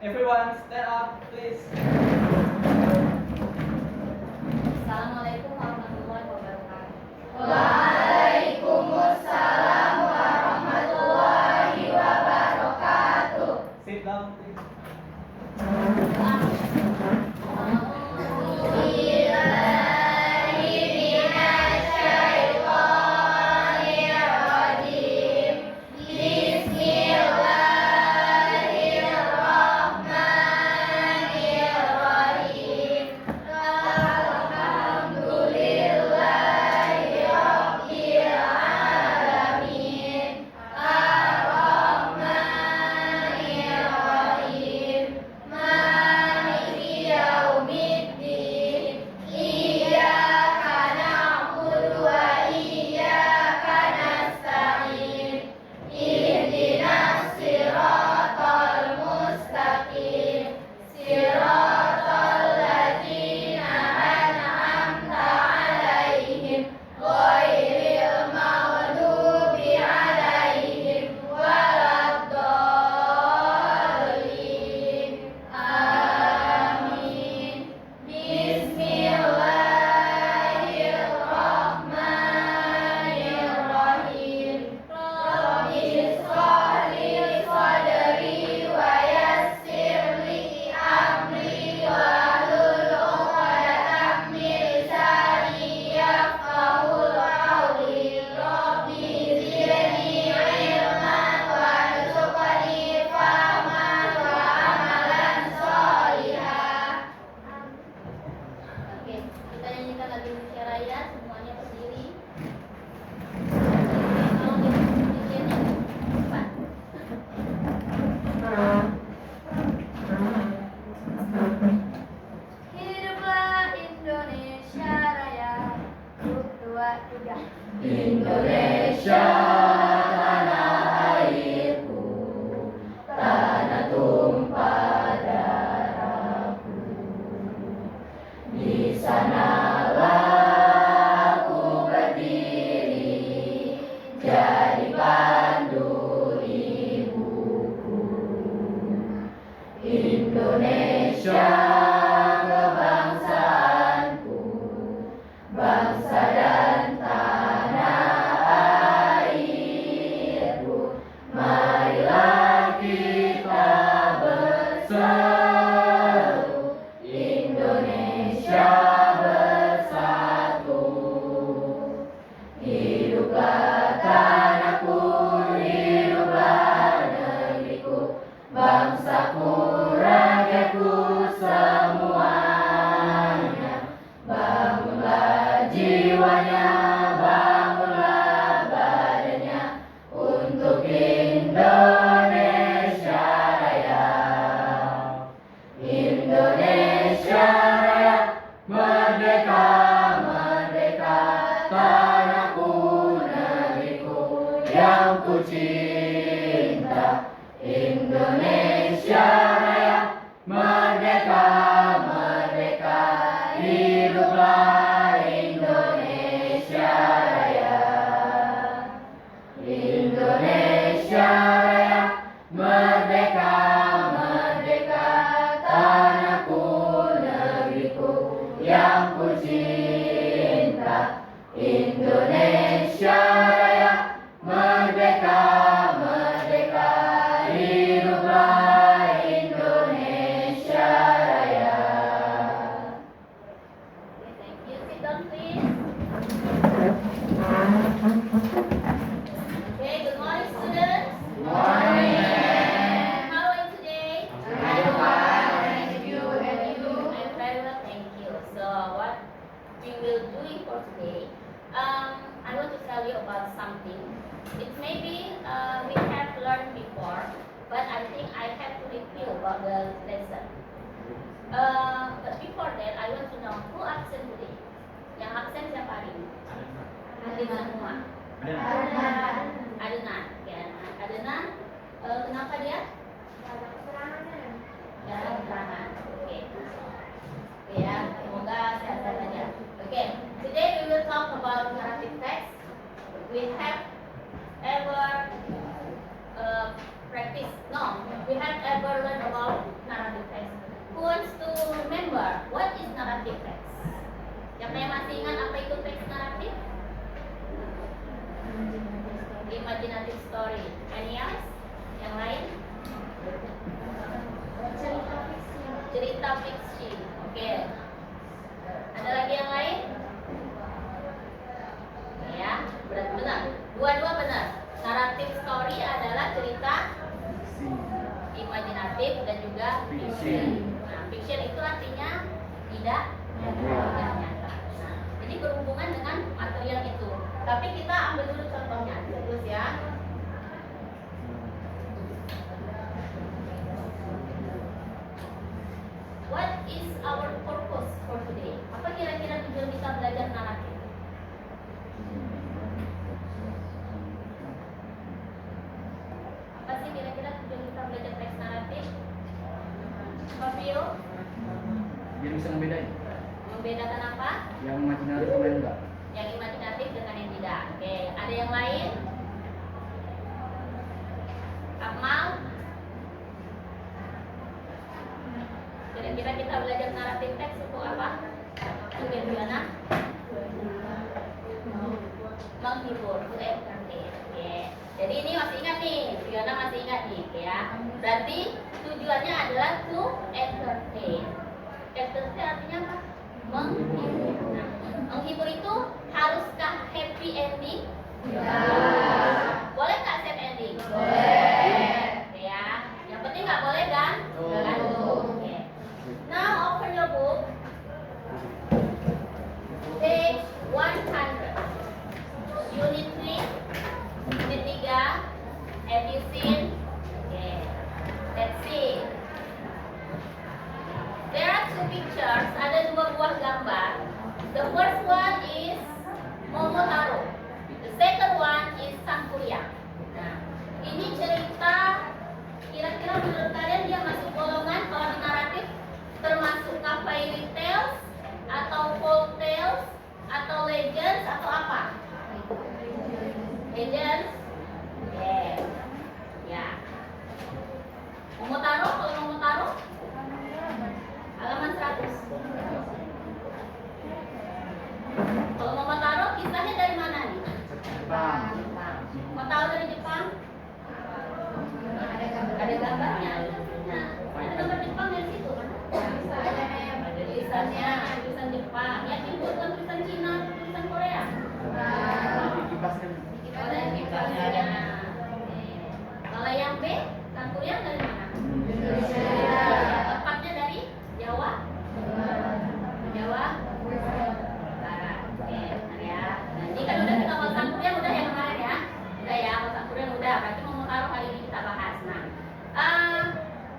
Everyone stand up, please. Assalamualaikum warahmatullahi wabarakatuh. Waalaikumsalam warahmatullahi wabarakatuh. Sit down, please. Indonesia tanah airku, tanah tumpah darahku. Di sanalah aku berdiri, jadi pandu ibuku. Indonesia kebangsaanku, bangsa dan tanah airku. Marilah kita berseru, Indonesia bersatu. Hiduplah tanahku, hiduplah negeriku, bangsaku, rakyatku semuanya. Bangunlah jiwanya, bangunlah badannya untuk Indonesia Raya. Indonesia Raya, merdeka, merdeka, tanahku, negeriku yang ku cinta. Indonesia Raya, merdeka, merdeka, hiduplah Indonesia Raya. Indonesia Raya, merdeka, merdeka, tanahku, negeriku yang ku cinta. Indonesia Raya, merdeka, merdeka, hiduplah Indonesia Raya. Thank you. Sit down, please. Okay, good morning, students. Morning. How are you today? I'm fine, thank you, and you? I'm very well, thank you. So, what we will doing for today? I want to tell you about something. It may be we have learned before, but I think I have to review about the lesson. But before that, I want to know who absent today. Yang absen siapa hari ini? Hadir semua. Adenan. Ya, Adenan. Kenapa dia? Ya, keterangan. Oke. Ya, semoga sehat-sehat saja. Oke. Today we will talk about narrative text. We have ever practice? No, we have ever learned about narrative text. Who wants to remember what is narrative text? Yang masih ingat apa itu teks naratif? Imaginative story. Any else? Yang lain? Cerita fiksi. Oke. Ada lagi yang lain? Ya, berarti benar. Dua-dua benar. Narrative story adalah cerita imajinatif dan juga fiction. Nah, fiction itu artinya tidak nyata. Nah, jadi berhubungan dengan material itu. Tapi kita ambil dulu contohnya, terus ya. What is our purpose for today? Apa kira-kira tujuan kita belajar naratif? Apa sih kira-kira tujuan kita belajar teks naratif? Fabio? Biar bisa ngebedain Membedakan apa? yang imajinatif sama yang enggak. Yang imajinatif dengan yang tidak. Oke, ada yang lain? Akmal? Kira-kira kita belajar naratif teks untuk apa? Oke, gimana? Menghibur, to entertain. Oke. Jadi ini masih ingat nih, Fiona masih ingat nih, ya. Berarti tujuannya adalah to entertain. Entertain artinya apa? Menghibur. Nah, menghibur itu haruskah happy ending? Boleh nggak sad ending? Boleh. Ya. Yang penting nggak boleh kan? Oke. Now open your book. Page 100. Unit 3. Unit 3. Have you seen? Okay. Let's see. There are two pictures. Ada dua buah gambar. The first one is Momotaro. The second one is Sangkuriang. Nah, ini cerita. Kira-kira menurut kalian dia masuk golongan kalau di naratif termasuk fairy tales atau folk tales atau legends atau apa? Legends. Yes. Ya. Momotaro, kalau Momotaro halaman 100. Kalau Momotaro kisahnya dari mana nih? Jepang. Mau tahu dari Jepang? Ada gambarnya. Nah, ada gambar Jepang dari situ kan? Ada tulisannya, tulisan Jepang. Yang itu bukan tulisan Cina, tulisan Korea. Kipasnya. Oh, dari kipasnya. Kalau yang B, Sangkuriang dari mana? Tepatnya dari Jawa. Jawa. Barat. Oke, benar ya. Nah, ini kan udah kita kalau Sangkuriang udah yang kemarin ya. Udah ya, kalau Sangkuriang udah. Berarti mau taruh kali ini kita bahas. Nah,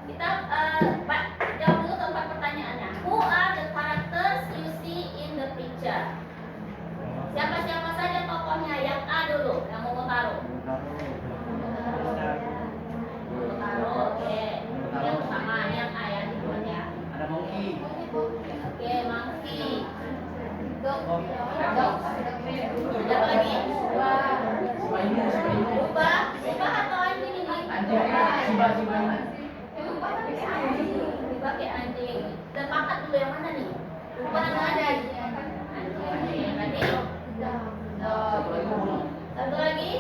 kita jawab dulu keempat pertanyaannya. Who are the characters you see in the picture? Siapa-siapa saja tokohnya? Yang A dulu, yang mau taruh. Taruh, oke. Yang sama, yang A ya, duluan ya. Ada monkey. Oke, monkey. Dog. Ada apa lagi? Rubah atau anjing ini? Shiba. Rubah kayak anjing. Kita pakat dulu yang mana nih? Rubah atau anjing? Anjing. Berarti satu lagi?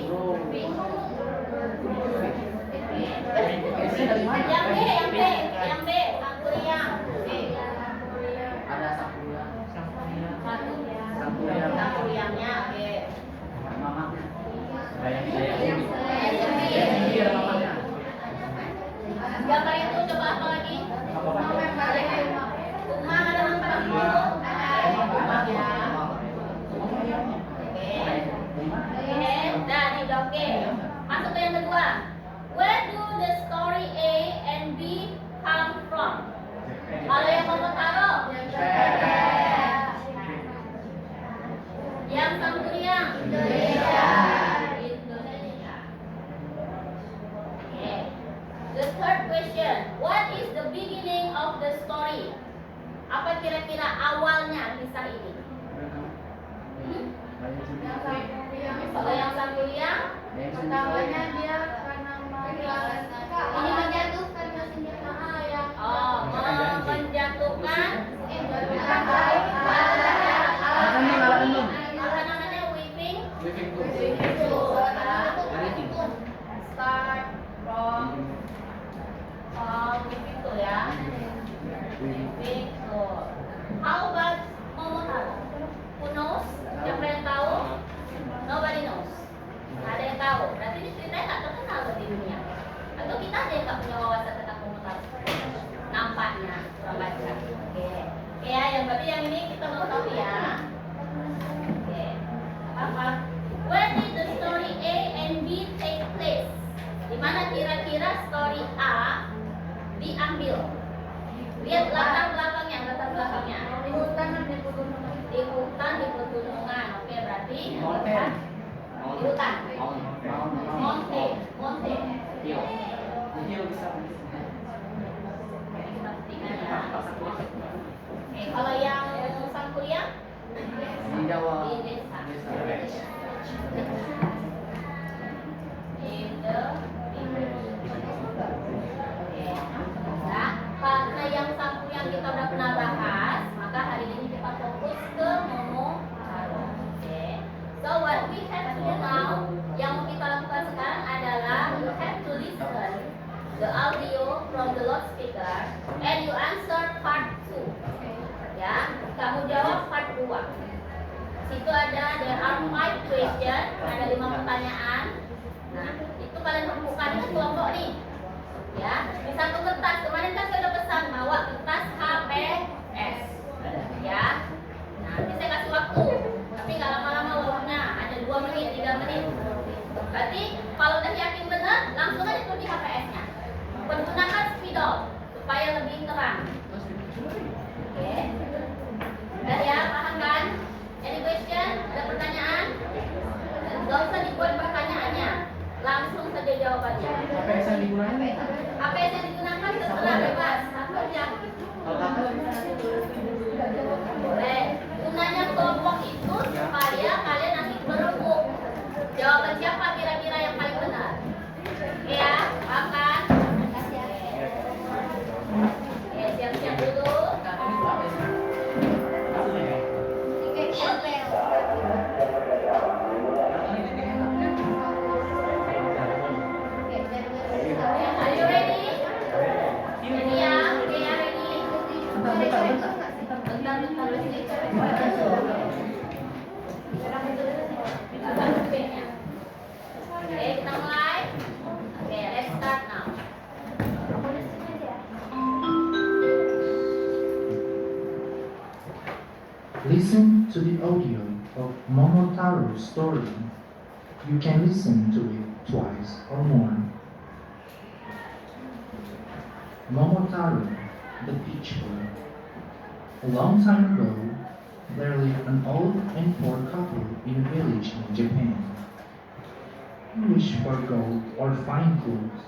Yang B, Sangkuriang. Ada Sakura. Satu. Sangkuriang. Sangkuriangnya, oke. Mamanya. Saya. Yang Mamanya. Gambar itu coba apa lagi? Rumah ada nampak dulu. Dan udah oke. Masuk ke yang kedua. Where do the story A and B come from? Kalau yang mau taruh, yang Sangkuriang, Indonesia. Okay. The third question. What is the beginning of the story? Apa kira-kira awalnya kisah ini? Kalau yang Sangkuriang, Pertamanya dia karena mau tahu. Berarti ini ceritanya nggak terkenal di dunia. Atau kita aja yang nggak punya wawasan tentang Momotaro. Nampaknya kurang baca. Oke. Oke ya, yang berarti yang ini kita mau tahu ya. Oke. Apa? Where did the story A and B take place? Di mana kira-kira story A diambil? Lihat latar belakangnya. Di hutan dan di pegunungan. Di hutan, di pegunungan. Oke, berarti Mountain. di hutan. Monte. Hill. Hill bisa. Kita buktikan ya. Oke, kalau yang sang kuliah Di Jawa. di desa. Desa. In the Oke. Nah, karena yang sang kuliah kita udah pernah bahas, maka hari ini kita fokus ke Momotaro. Oke. So what we have to do now, yang mau kita lakukan sekarang adalah you have to listen the audio from the loudspeaker and you answer part 2. Ya, kamu jawab part 2. Situ ada there are 5 question, ada 5 pertanyaan. Nah, itu kalian kumpulkan dengan kelompok nih. Ya, di satu kertas. Kemarin kan saya udah pesan bawa kertas HPS. Ya. Nah, nanti saya kasih waktu. Tapi nggak lama-lama waktunya, ada 2 menit, 3 menit. Berarti kalau udah yakin benar, langsung aja tuh di HPS-nya. Pergunakan spidol supaya lebih terang. Oke. Udah ya, paham kan? Any question? Ada pertanyaan? Gak usah dibuat pertanyaannya, langsung saja jawabannya. Apa yang saya digunakan? Apa yang digunakan terserah bebas. Apa aja? Kalau kakak Boleh. Gunanya kelompok itu supaya kalian nanti berembuk. Jawaban siapa kira-kira yang paling benar? Ya, paham kan? Oke, siap-siap dulu. Are you ready? Ready ya? Oke ya, ready? Bentar. Oke, kita mulai. Oke, let's start now. Listen to the audio of Momotaro's story. You can listen to it twice or more. Momotaro, the Peach Boy. A long time ago, there lived an old and poor couple in a village in Japan. They wished for gold or fine clothes.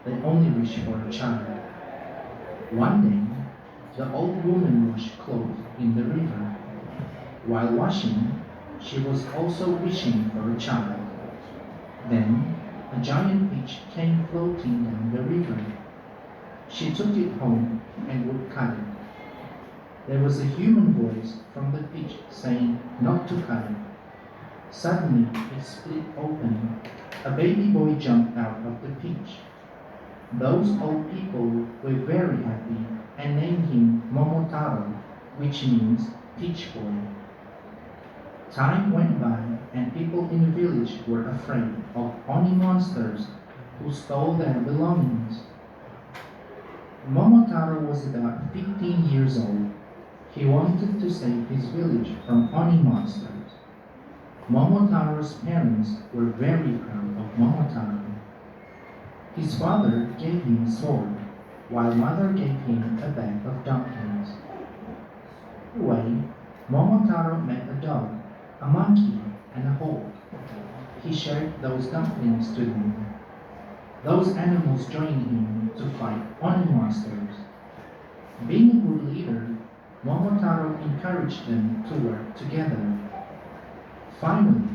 They only wished for a child. One day, the old woman washed clothes in the river. While washing, she was also wishing for a child. Then, a giant peach came floating down the river. She took it home and would cut it. There was a human voice from the peach saying not to cut it. Suddenly, it split open. A baby boy jumped out of the peach. Those old people were very happy and named him Momotaro, which means Peach Boy. Time went by and people in the village were afraid of oni monsters who stole their belongings. Momotaro was about 15 years old. He wanted to save his village from oni monsters. Momotaro's parents were very proud of Momotaro. His father gave him a sword, while mother gave him a bag of dumplings. On the way, Momotaro met a dog, a monkey, and a hawk. He shared those dumplings to them. Those animals joined him to fight oni monsters. Being a good leader, Momotaro encouraged them to work together. Finally,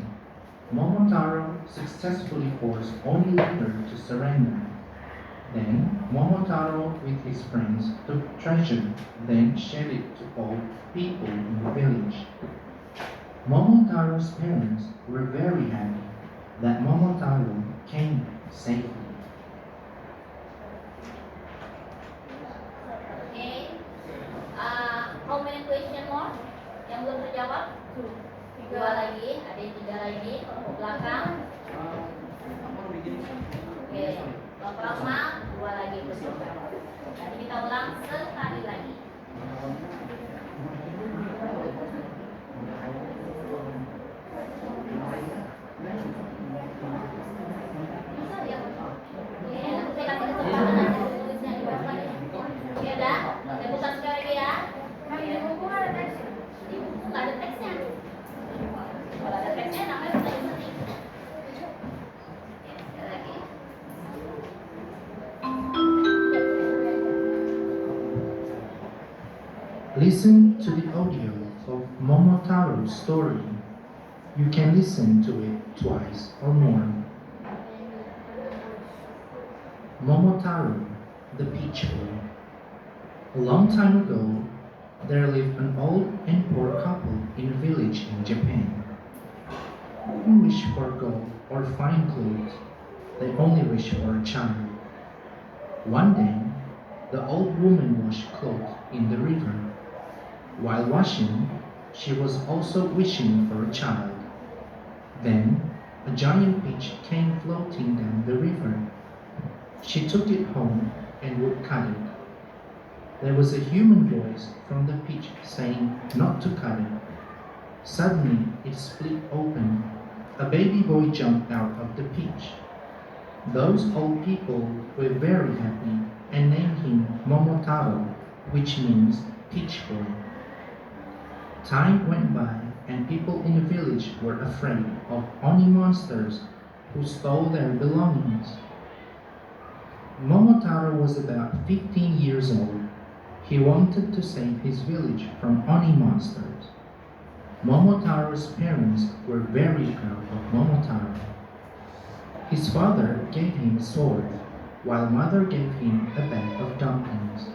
Momotaro successfully forced Oni leader to surrender. Then, Momotaro with his friends took treasure, then shared it to all people in the village. Momotaro's parents were very happy that Momotaro came safely. Okay. How many question more? Yang belum terjawab? 2 lagi, ada 3 lagi, kelompok belakang. Listen to the audio of Momotaro's story. You can listen to it twice or more. Momotaro, the Peach Boy. A long time ago, there lived an old and poor couple in a village in Japan. They didn't wish for gold or fine clothes, they only wished for a child. One day, the old woman washed clothes in the river. While washing, she was also wishing for a child. Then, a giant peach came floating down the river. She took it home and would cut it. There was a human voice from the peach saying not to cut it. Suddenly, it split open. A baby boy jumped out of the peach. Those old people were very happy and named him Momotaro, which means Peach Boy. Time went by and people in the village were afraid of Oni monsters who stole their belongings. Momotaro was about 15 years old. He wanted to save his village from Oni monsters. Momotaro's parents were very proud of Momotaro. His father gave him a sword, while mother gave him a bag of dumplings.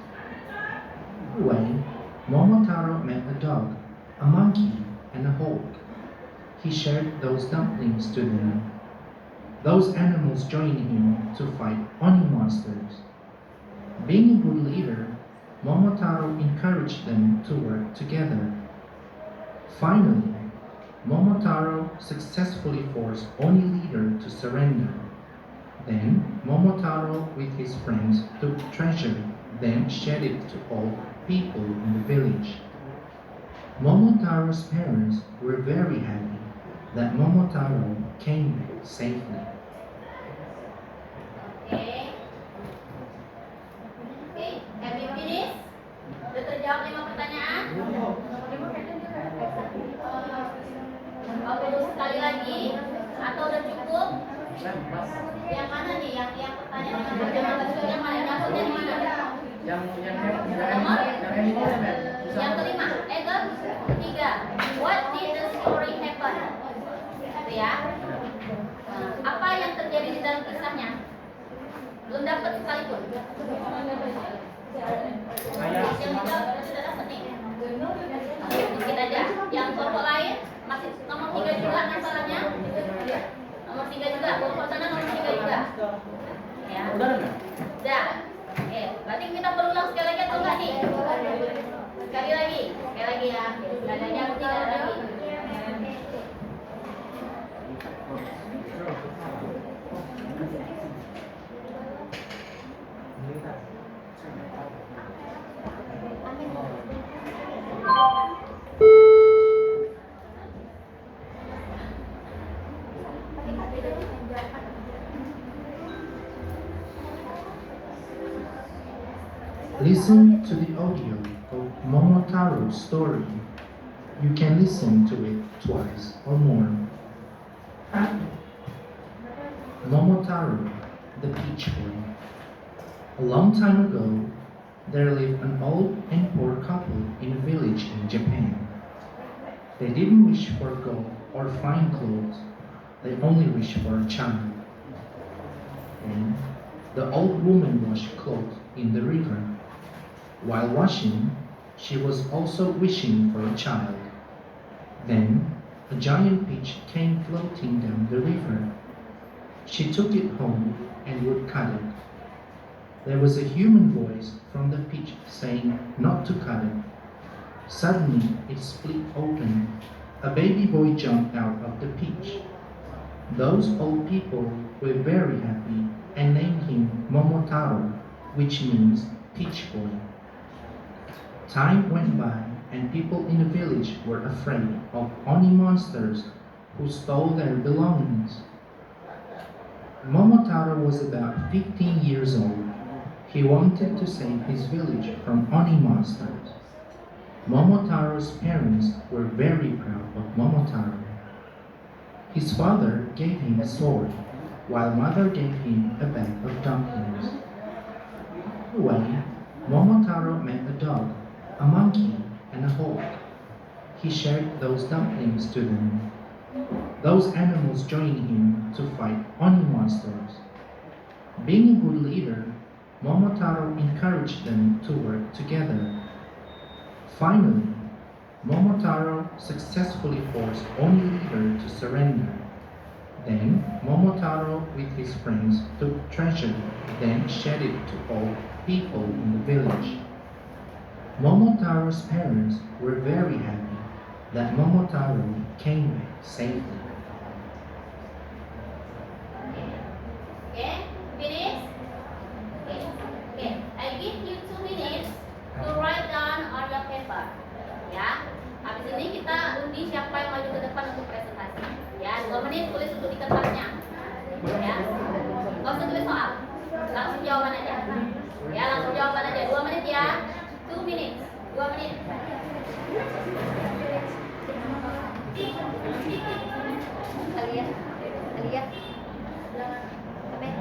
On the way, Momotaro met a dog, a monkey, and a hawk. He shared those dumplings to them. Those animals joined him to fight Oni monsters. Being a good leader, Momotaro encouraged them to work together. Finally, Momotaro successfully forced Oni leader to surrender. Then Momotaro with his friends took treasure, then shared it to all people in the village. Momotaro's parents were very happy that Momotaro came back safely. Oke. Oke, have you finished? Sudah terjawab 5 pertanyaan? Oke, terus sekali lagi atau udah cukup? Yang mana nih? Yang pertanyaan yang mana? Yang mana? Yang mana? Yang kelima, ketiga. What did the story happen? Itu ya. Apa yang terjadi di dalam kisahnya? Belum dapat sekalipun. Yang dijawab sudah dapat nih. Sedikit aja. Yang kelompok lain masih nomor 3 juga masalahnya. Nomor 3 juga. Kelompok sana nomor 3 juga. Ya. Udah. Oke, berarti kita berulang sekali lagi atau enggak nih? Sekali lagi ya. Sekali lagi aku tidak ada lagi. Listen to the audio of Momotaro's story. You can listen to it twice or more. Momotaro, the Peach Boy. A long time ago, there lived an old and poor couple in a village in Japan. They didn't wish for gold or fine clothes, they only wished for a child. And the old woman washed clothes in the river. While washing, she was also wishing for a child. Then, a giant peach came floating down the river. She took it home and would cut it. There was a human voice from the peach saying not to cut it. Suddenly, it split open. A baby boy jumped out of the peach. Those old people were very happy and named him Momotaro, which means Peach Boy. Time went by and people in the village were afraid of Oni monsters who stole their belongings. Momotaro was about 15 years old. He wanted to save his village from Oni monsters. Momotaro's parents were very proud of Momotaro. His father gave him a sword, while mother gave him a bag of dumplings. On the way, Momotaro met a dog, a monkey, and a hawk. He shared those dumplings to them. Those animals joined him to fight oni monsters. Being a good leader, Momotaro encouraged them to work together. Finally, Momotaro successfully forced Oni leader to surrender. Then Momotaro with his friends took treasure, then shared it to all people in the village. Momotaro's parents were very happy that Momotaro came back safely. Okay, finish? Okay. Okay, I give you 2 minutes to write down on your paper. Ya, habis ini kita undi siapa yang maju ke depan untuk presentasi. Ya, 2 menit tulis untuk di kertasnya. Ya, nggak usah tulis soal, langsung jawaban aja. Ya, langsung jawaban aja. 2 menit ya, 2 minutes, 2 menit. Alia, Alia, sampai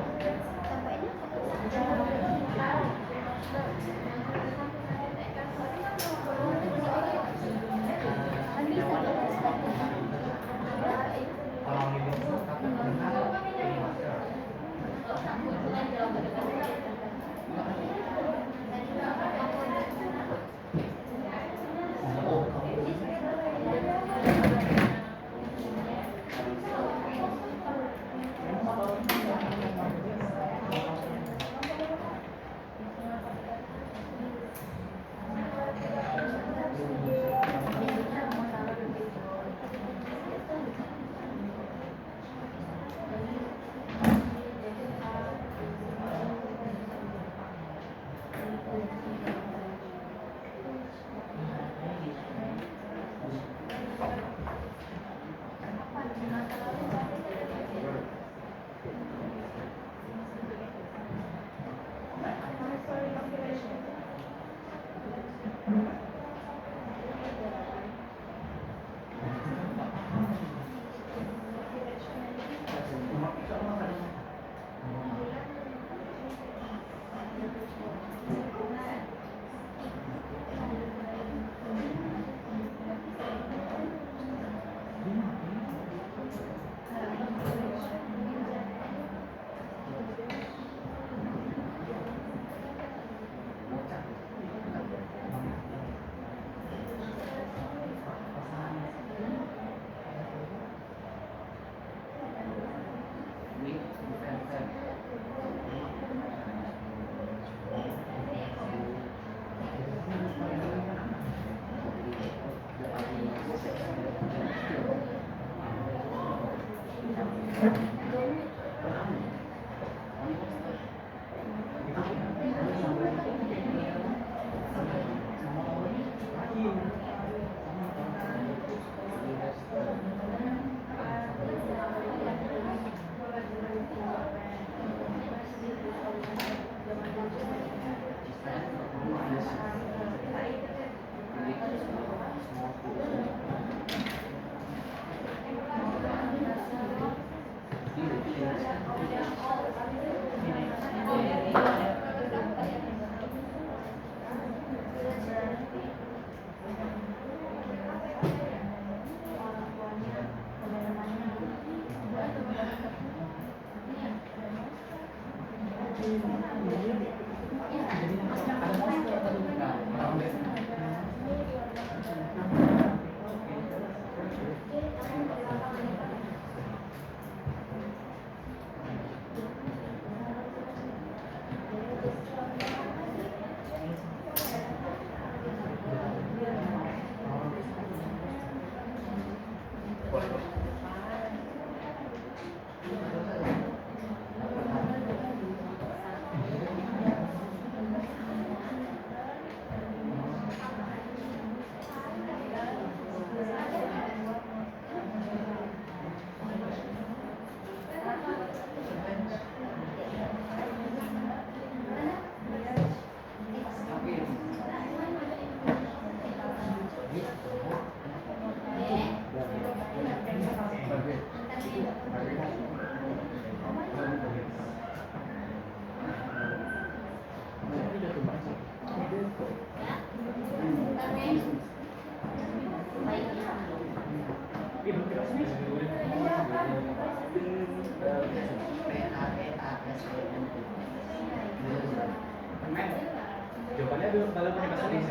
Baru pakai bahasa Indonesia.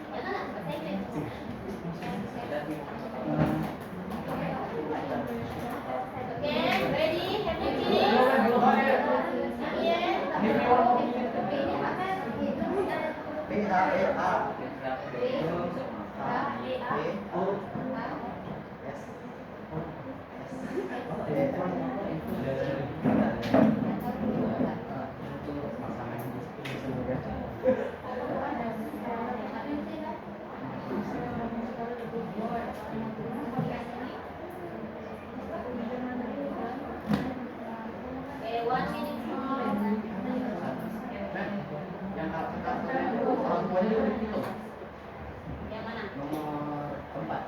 Jangan bahasa Inggris. Okay, ready? Have you finished? Yeah. Okay, 1 minute more. Yang orang tuanya udah gitu. Yang mana? Nomor 4.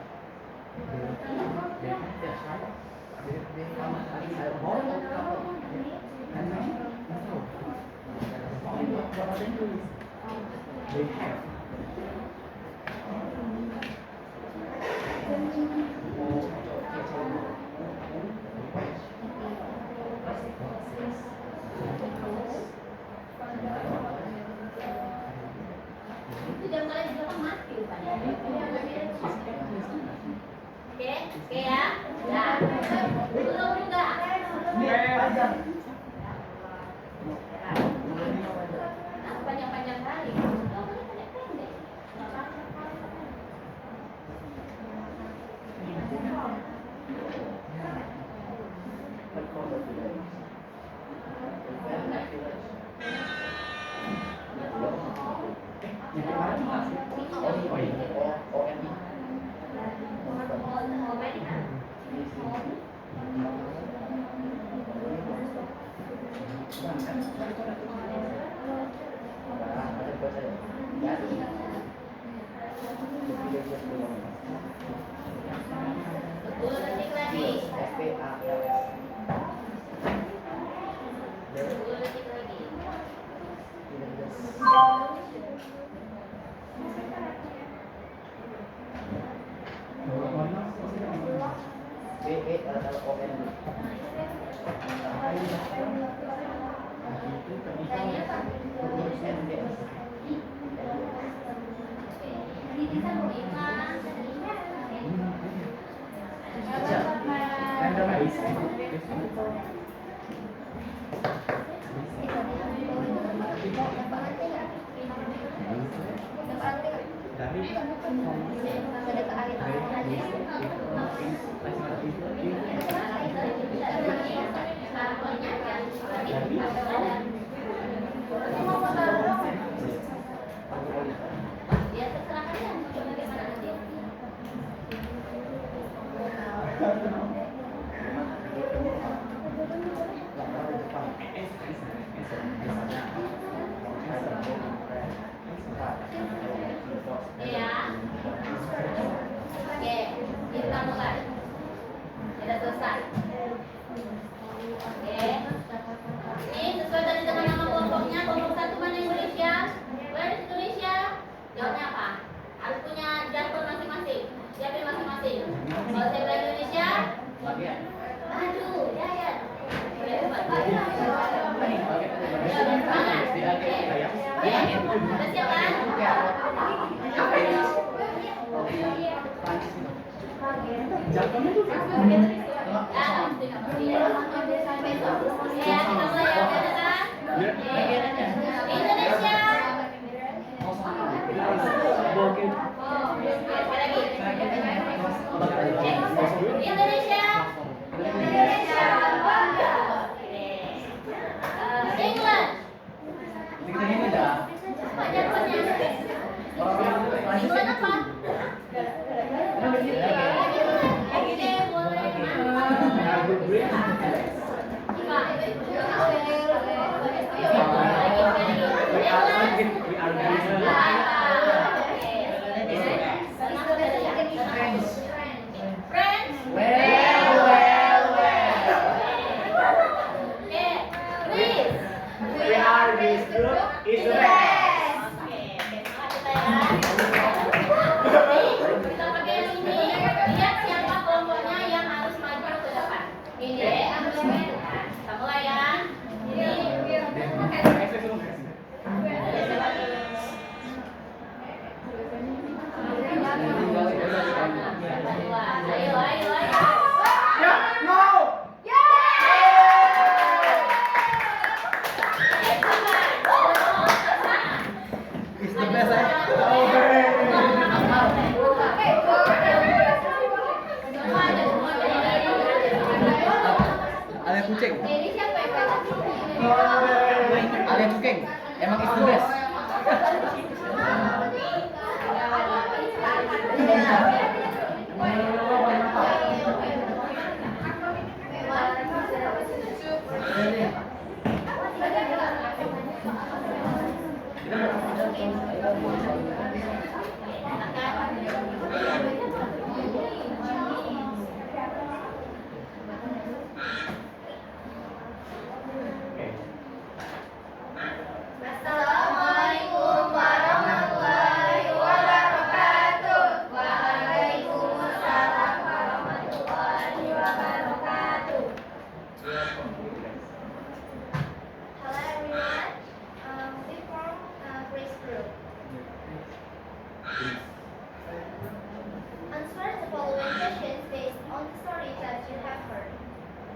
They have. Itu jam kalian di belakang mati rupanya. Oke, oke ya. Nah, belum juga. Nah, panjang-panjang kali. Nggak boleh pendek-pendek. Betul, detik lagi. 10 detik lagi. Ya terserah kalian mau bagaimana nanti. Ya. Oke, kita mulai. Sudah selesai. Oke. Ini sesuai tadi dengan nama kelompoknya. Kelompok 1 mana Indonesia? Where is Indonesia? Jawabnya apa? Harus punya jargon masing-masing. Siapin masing-masing. Kalau saya bilang Indonesia, aduh, ya. Udah siap kan? Alian cooking. Emang it's the best. Assalamualaikum warahmatullahi wabarakatuh. Waalaikumsalam warahmatullahi wabarakatuh. Hello everyone. We form Grace Group. Answer the following questions based on the story that you have heard.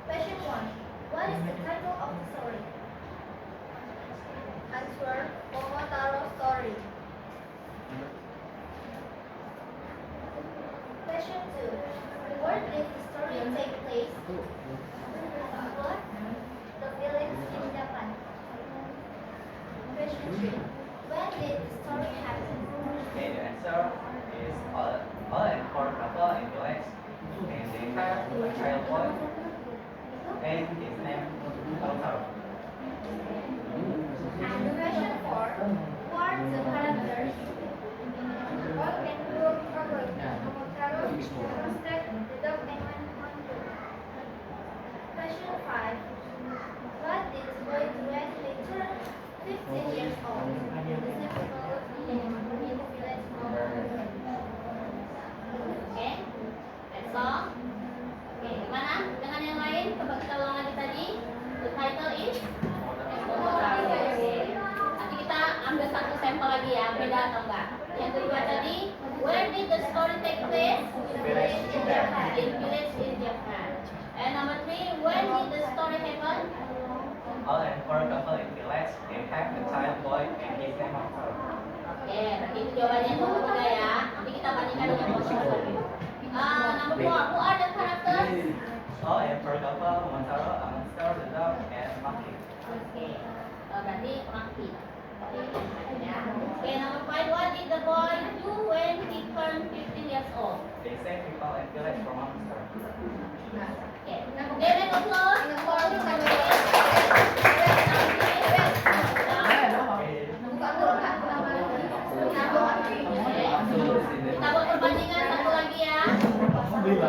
Question 1. What is the title of the story? Answer, Momotaro Story. Question 2. Where did the story take place? What? The village in Japan. Question 3. When did the story happen? Okay, the answer is all and four couple in village, and they have a child boy, and his name Taro. And question 4. Who are the characters? What can group cover? Momotaro, Rostek, the dog, and Mantu. Question 5. What did the boy do when he turned 15 years old? The simple in the village of Oke, that's all. Oke, gimana dengan yang lain? Coba kita ulang lagi tadi. The title is Momotaro. Oke. Nanti kita ambil satu sampel lagi ya, beda atau enggak. Yang kedua tadi, where did the story take place? Village in Japan. In village in Japan. And number 3, when did the story happen? All and four couple in village, they have a child boy, and his name Taro. Oke, berarti itu jawabannya yang nomor 3 ya. Nanti kita bandingkan dengan nomor 1. Number 4, who are the characters? All and four couple, Momotaro, a monster, the dog, and monkey. Oke, berarti monkey. Ya. Oke, number 5, what did the boy do when he turned 15 years old? They save people in village from monster. Oke, make a close. Kita buat perbandingan satu lagi ya. Ini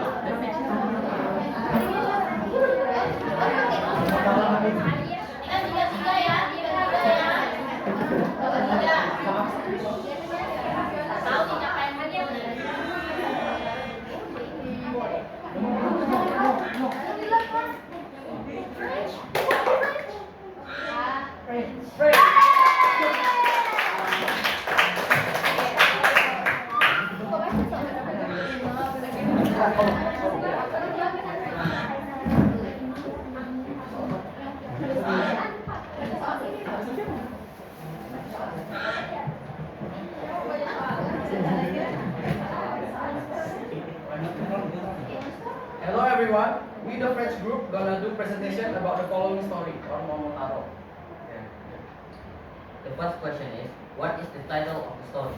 kan 3-3 ya, 3-3 ya. 3. Tahu tidak apa yang mau nih? Hello everyone. We the French group gonna do presentation about the following story or Momotaro. The first question is, what is the title of the story?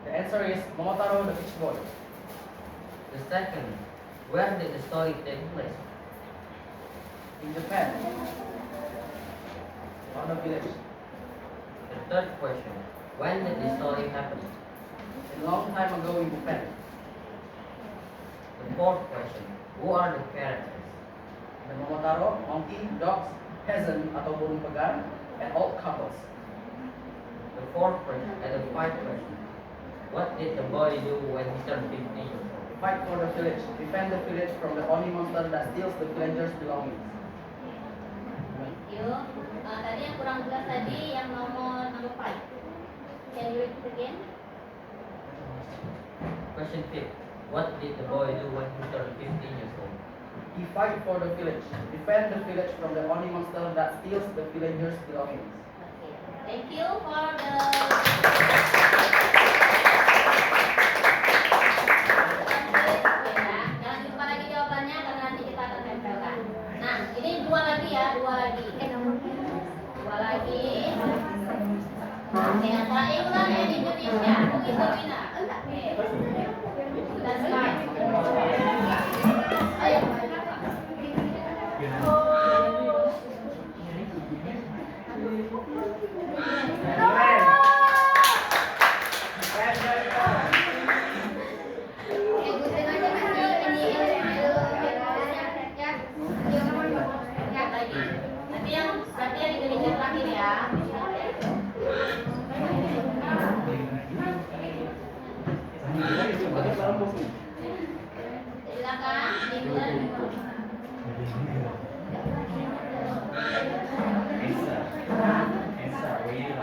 The answer is Momotaro the Fish Boy. The second, where did the story take place? In Japan. On the village. The third question, when did the story happen? A long time ago in Japan. The fourth question, who are the characters? The Momotaro, monkey, dogs, peasant atau burung pegang, and old couples. The fourth question, and the fifth question, what did the boy do when he turned 15 years old? Fight for the village. Defend the village from the Oni monster that steals the villagers' belongings. Thank you. Tadi yang kurang jelas tadi yang nomor 5. Can you repeat again? Question 5, what did the boy do when he turned 15 years old? He fight for the village. Defend the village from the Oni monster that steals the villagers' belongings. Okay. Thank you for the Jangan lupa lagi jawabannya karena nanti kita akan tempelkan. Nah, ini 2 lagi ya, 2 Oke, antara England dan Indonesia. Who is the winner? Okay. Let's start. Ayo. Ikutin aja nanti ini ya. Lagi. Nanti yang Indonesia terakhir ya. Silakan, England. Answer, wait.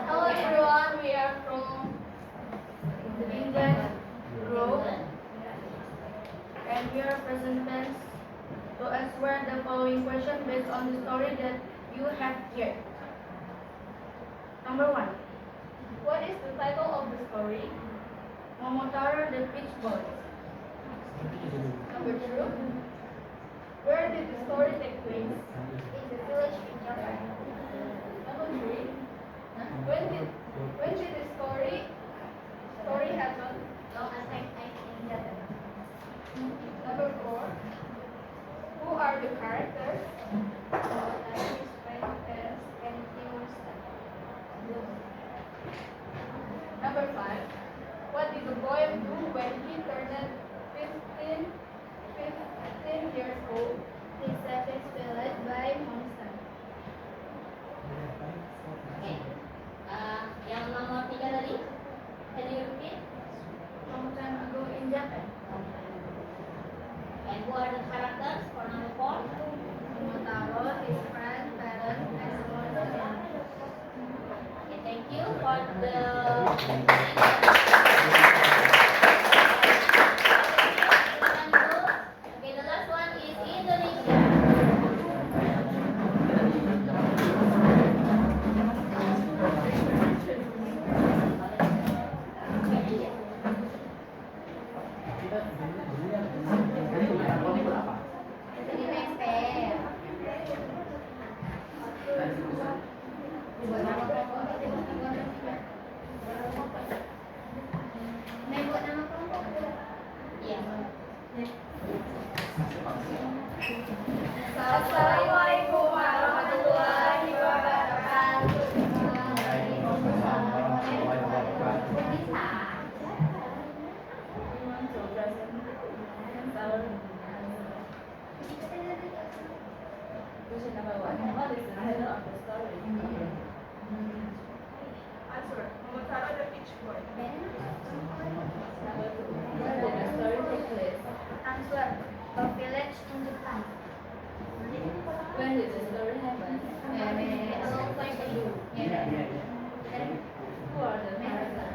Hello everyone, we are from England Group and we are present tense to answer the following question based on the story that you have here. Number 1. What is the title of the story? Momotaro the Peach Boy. Number 2. Where did the story take place? In the village in Japan. Number 3. When did the story happen? In Japan. Number 4. Who are the characters? Number 5. What did the boy do when he turned 15 years old? He set his village by monster. Oke. Yang nomor 3 tadi, can you repeat? Long time ago in Japan. And who are the characters for number 4? Momotaro, his friend, parents, and monster. Okay, thank you for the. Okay, the last one is Indonesia. Jadi next step. May buat nama kelompok. Iya. Assalamualaikum warahmatullahi wabarakatuh. Bisa. Answer. Momotaro the Peach Boy. Answer. A village in Japan. When did the story happen? A long time ago. Who are the characters?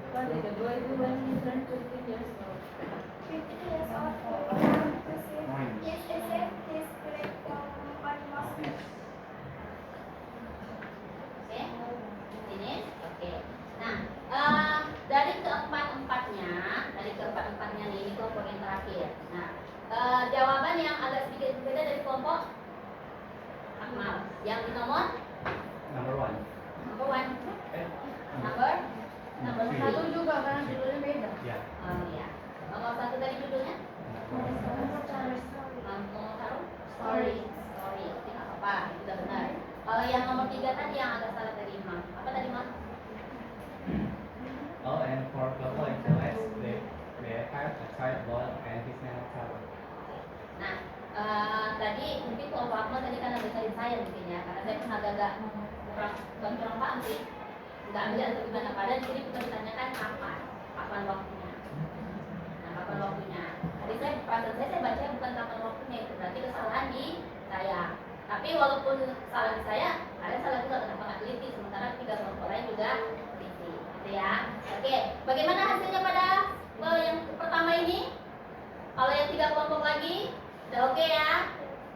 What did the boy do when he turned 15 years old? 50 years old. His essay is great on Muslim. Oke, finish. Oke. Nah, dari keempat-empatnya nih, ini kelompok yang terakhir. Nah, jawaban yang agak sedikit berbeda dari kelompok Akmal. Yang di nomor Number 1. number 1, number 3. Satu juga karena judulnya beda. Yeah. Oh iya. Nomor 1 tadi judulnya? Momotaro Story. Oke, nggak apa-apa, itu udah benar. Kalau yang nomor 3 tadi yang agak salah tadi, Mam. Apa tadi, Mam? Oh, and for Global Excellence, they have a child boy and his name is Taro. Nah, tadi mungkin kelompok Akmal tadi kan ada cari saya mungkin ya, karena saya pun agak kurang paham sih, nggak ambil atau gimana. Padahal di sini kita ditanyakan kapan waktunya. Nah, kapan waktunya? Tadi perasaan saya baca bukan kapan waktunya, itu berarti kesalahan di saya. Tapi walaupun salah di saya, kalian salah juga kenapa nggak teliti, sementara 3 kelompok lain juga teliti, gitu ya. Oke, bagaimana hasilnya pada yang pertama ini? Kalau yang 3 kelompok lagi, udah oke ya?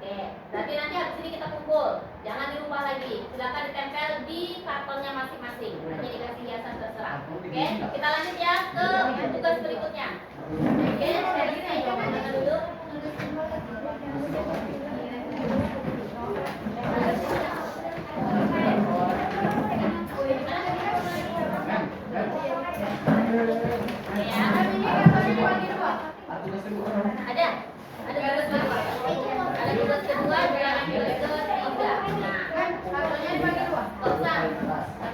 Oke, berarti nanti habis ini kita kumpul. Jangan dirubah lagi. Silakan ditempel di kartonnya masing-masing. Hanya dikasih hiasan terserah. Oke, kita lanjut ya ke tugas berikutnya. Oke, dari saya jangan dulu. Ya. Ada tugas kedua dan tugas ketiga. Nah,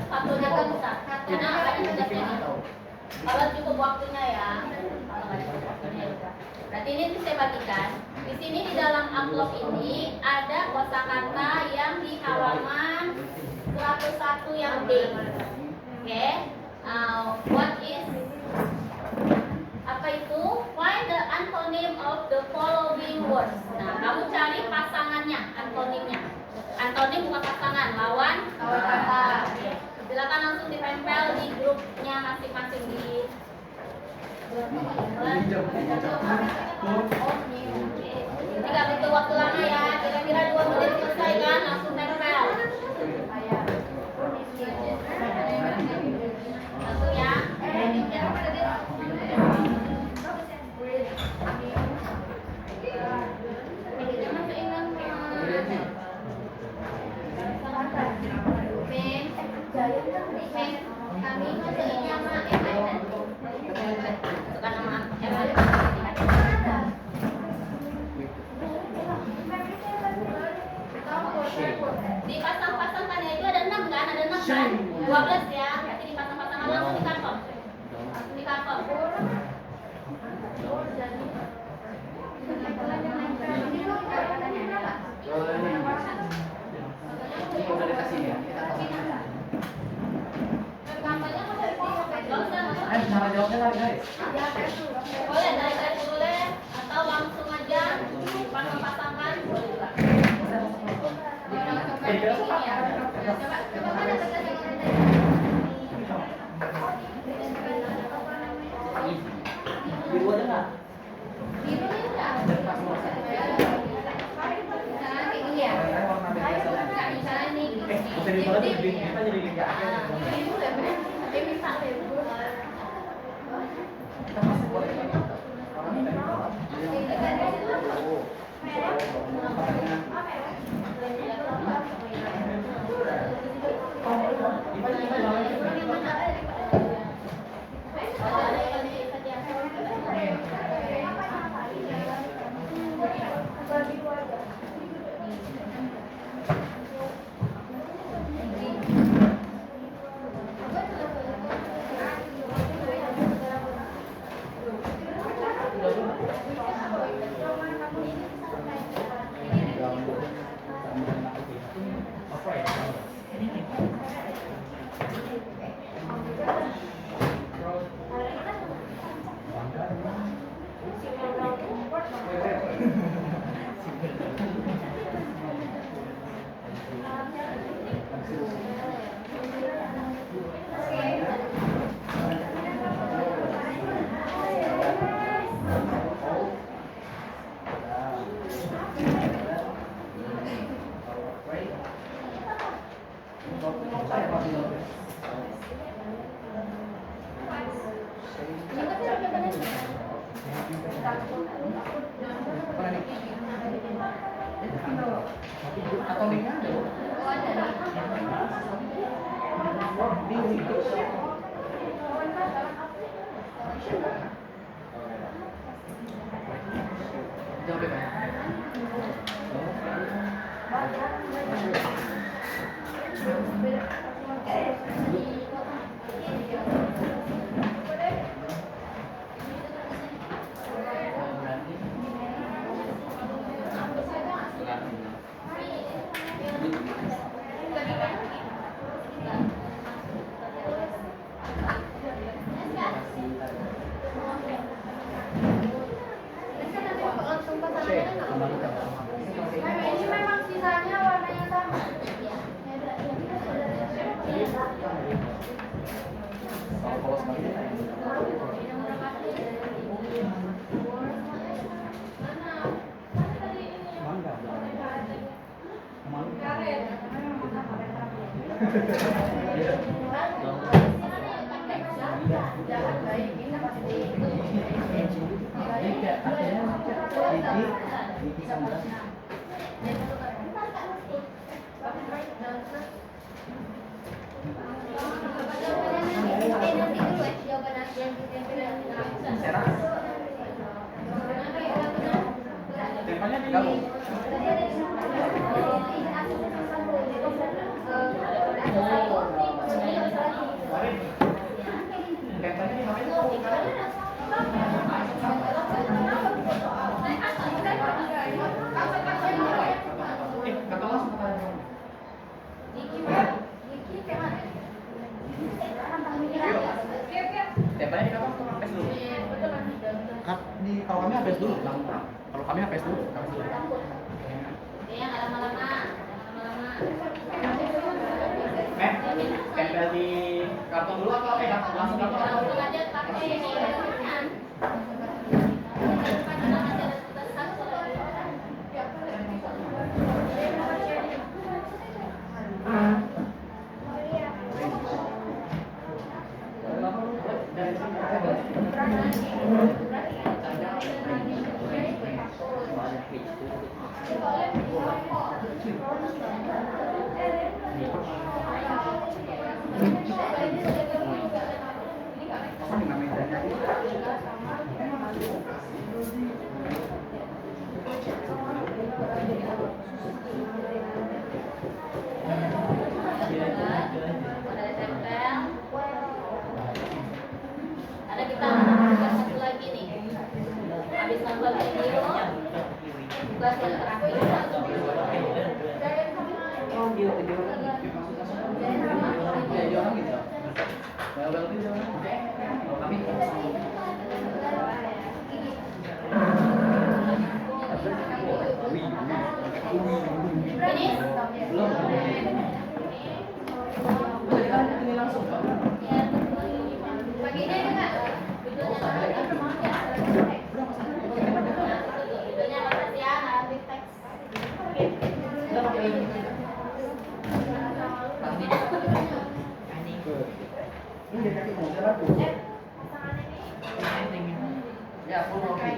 satunya kan bisa. Karena ada tugasnya nih. Kalau cukup waktunya ya. Kalau nggak cukup waktunya ya udah. Berarti ini saya bagikan. Di sini di dalam amplop ini ada kosakata yang di halaman 101 yang D. Oke. What is apa itu? Find the antonym of the following words. Nah, kamu cari pasangannya, antonimnya. Antonim bukan pasangan, lawan kata. Oke. Silakan langsung ditempel di grupnya masing-masing di. Ini nggak butuh waktu lama ya, kira-kira 2 menit selesai kan, langsung tempel. Langsung ya. Kami masukin nama masukkan nama dipasang-pasangkan ya, itu ada 6 kan? Ada 6 kan? 12 ya. Berarti dipasang-pasangkan langsung di karton. Langsung di karton. Cara jawabnya lagi guys. Boleh dari boleh atau langsung aja pasang-pasangkan boleh juga. Biru ada nggak? Bisa dibuat lebih kita jadi liga aja. Kita masih boleh orang ini Atomiknya ada loh. Jawab ya. Ini memang sisanya warnanya sama. Jahat baik kita pasti Tempelnya digabung. Tempelnya di kapal habis dulu. Di kalau kami habis dulu, kalau kami habis dulu, habis dulu. Dia nggak lama-lama. Tempel di karton dulu atau langsung karton? Langsung aja pakai ini kan. Ada kita buka satu lagi nih. Habis nonton video, buat yang terakhir. Ya, orang gitu. Well, gitu. Kalau kami Finish? belum. Jadi kan ini langsung, Pak. Ya, baginya ada nggak? Videonya videonya makasih ya, nanti teks. Ini dia kaki mau jalan tuh. Ya, full kopi.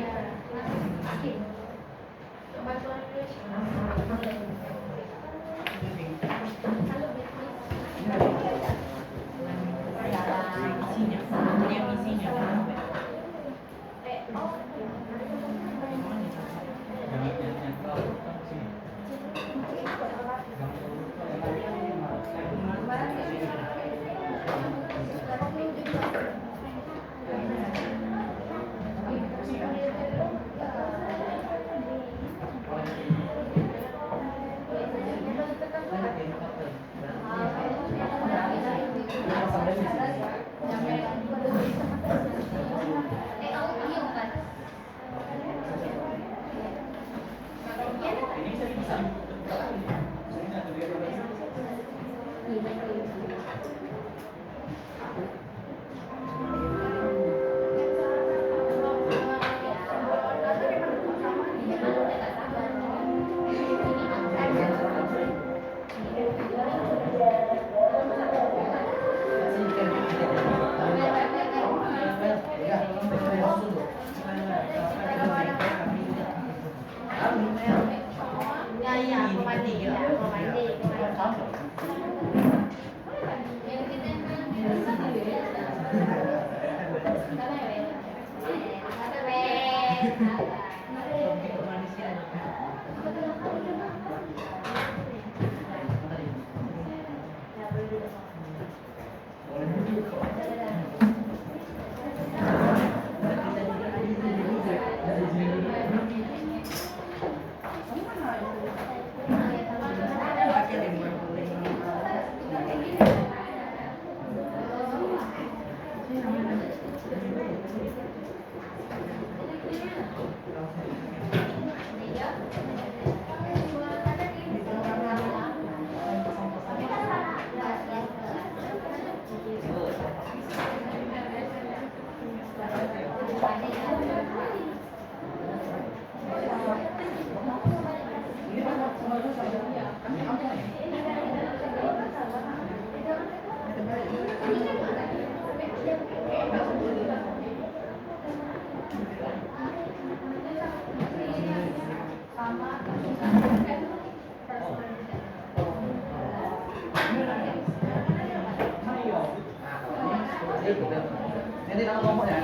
Nanti nama kelompoknya.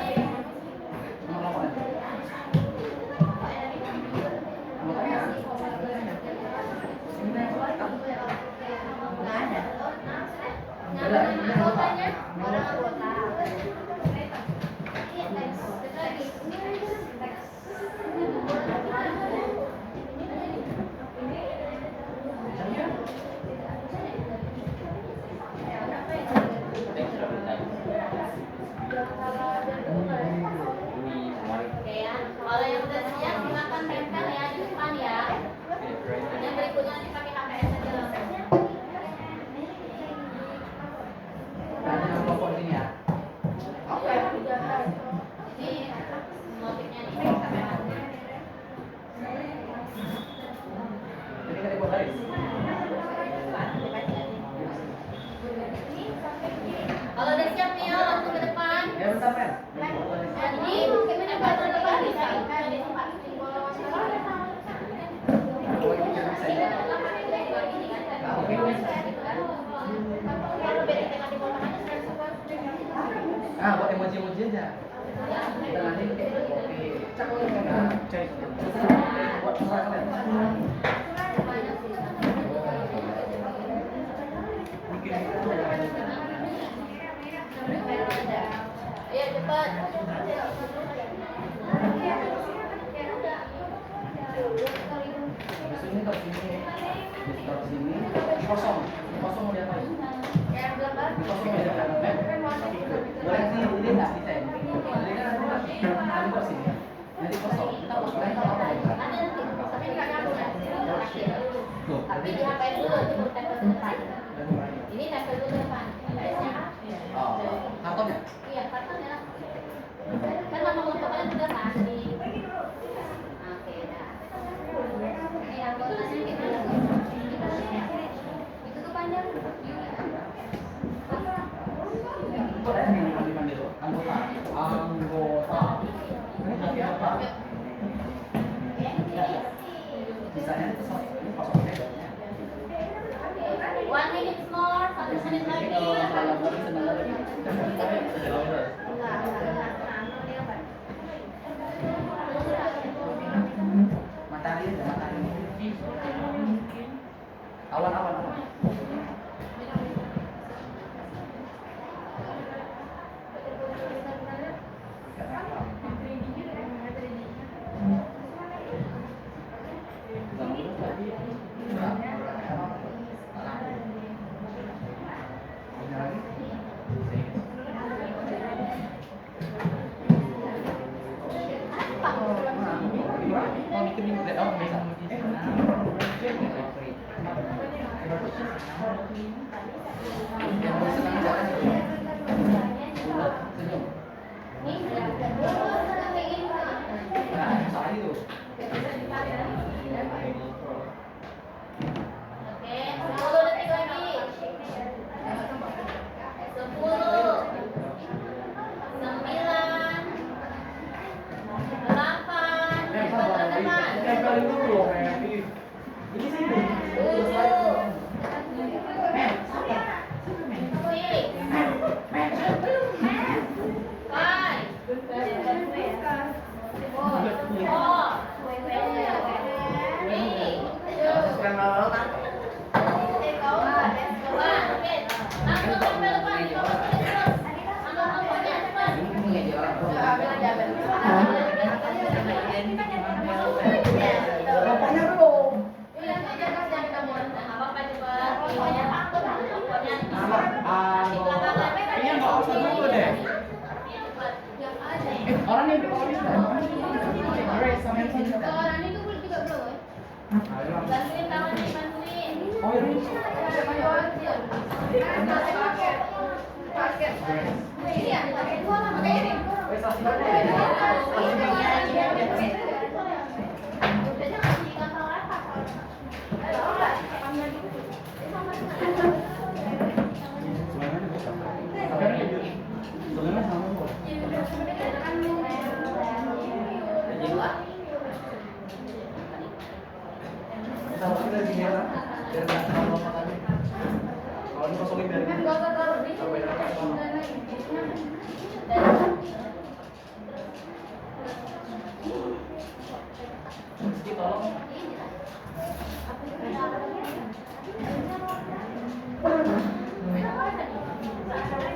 Nama kelompoknya. Kelompoknya. Orang anggota. Oke ya. Kalau yang udah siap silakan tempel ya di depan ya. Yang berikutnya nanti pakai HPS aja langsung. Nanti nama kelompok sini ya. Ini motifnya nih. Jadi kan dibuat garis. Kalau udah siap nih ya, langsung ke depan. Ya bentar men. Jadi menempel ke depan bisa. Kalau ini bisa bisa ya. Ah, buat emoji-emoji aja. Kita nanti oke. Nah, cek. Buat surat kalian. Ayo cepat. Habis ini taruh sini. Taruh sini. Kosong. Kosong mau diapain? Kosong mau diapain? Boleh sih, ini nggak desain. Jadi kan nanti taruh sini. Nanti kosong. Kita kosong lagi apa? Tapi di HP dulu, nanti baru tempel ke depan. Ini tempel dulu ke depan. Oh, kartonnya? Iya, kartonnya. Kan nama kelompoknya sudah kan di. Oke, dah. Ini anggota sedikit dulu. Itu tuh panjang. Boleh yang mandi dulu. Anggota. Anggota. Ini apa? Sisanya itu ini kosong aja. 1 minute more, 1 menit lagi. Kalau salah baru senang lagi. Matahari aja, matahari. Awan. Oke, 10 detik lagi. 10, 9, 8, teman-teman. 5, 4, 3, 2, 1. Orang yang Orang itu juga belum. Bantuin tangan nih, bantuin. Oh, ini. Basket. Iya, pakai dua lah, pakai ini. Wes asli. Mem, gak usah taruh di sini. Rizky tolong.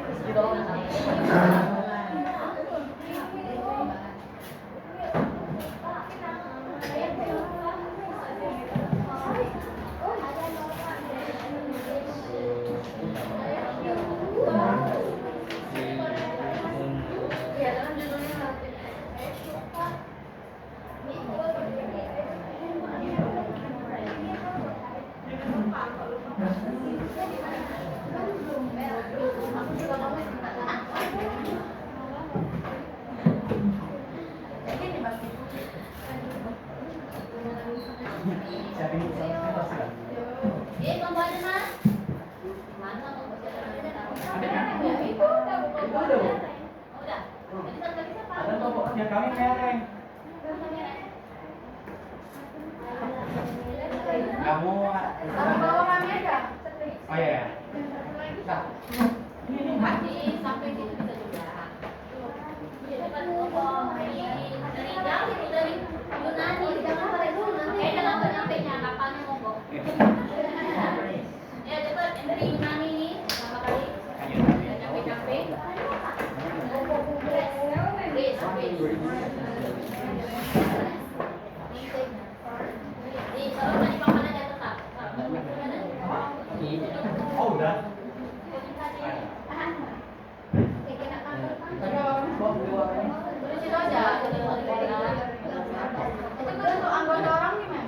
Rizky tolong. Siapin pasti kan? Kelompoknya mas. Mana kelompoknya? Ada kan? Udah. Udah. Jadi satu lagi siapa? Ada kelompoknya kami mereng. Kamu Sama bawa kami aja. oh iya ya. Nah, ini Di samping situ bisa juga. Jadi pas kelompok dari jauh itu dari Yunani. Jangan balik dulu nanti. Jangan nyampe nya kapalnya mogok. Ya cepat yang dari Yunani ini pertama kali. Nyampe. Di kalau tadi papan aja tetap. oh udah. Di situ aja. Itu bentuk anggota orang nih, Mem.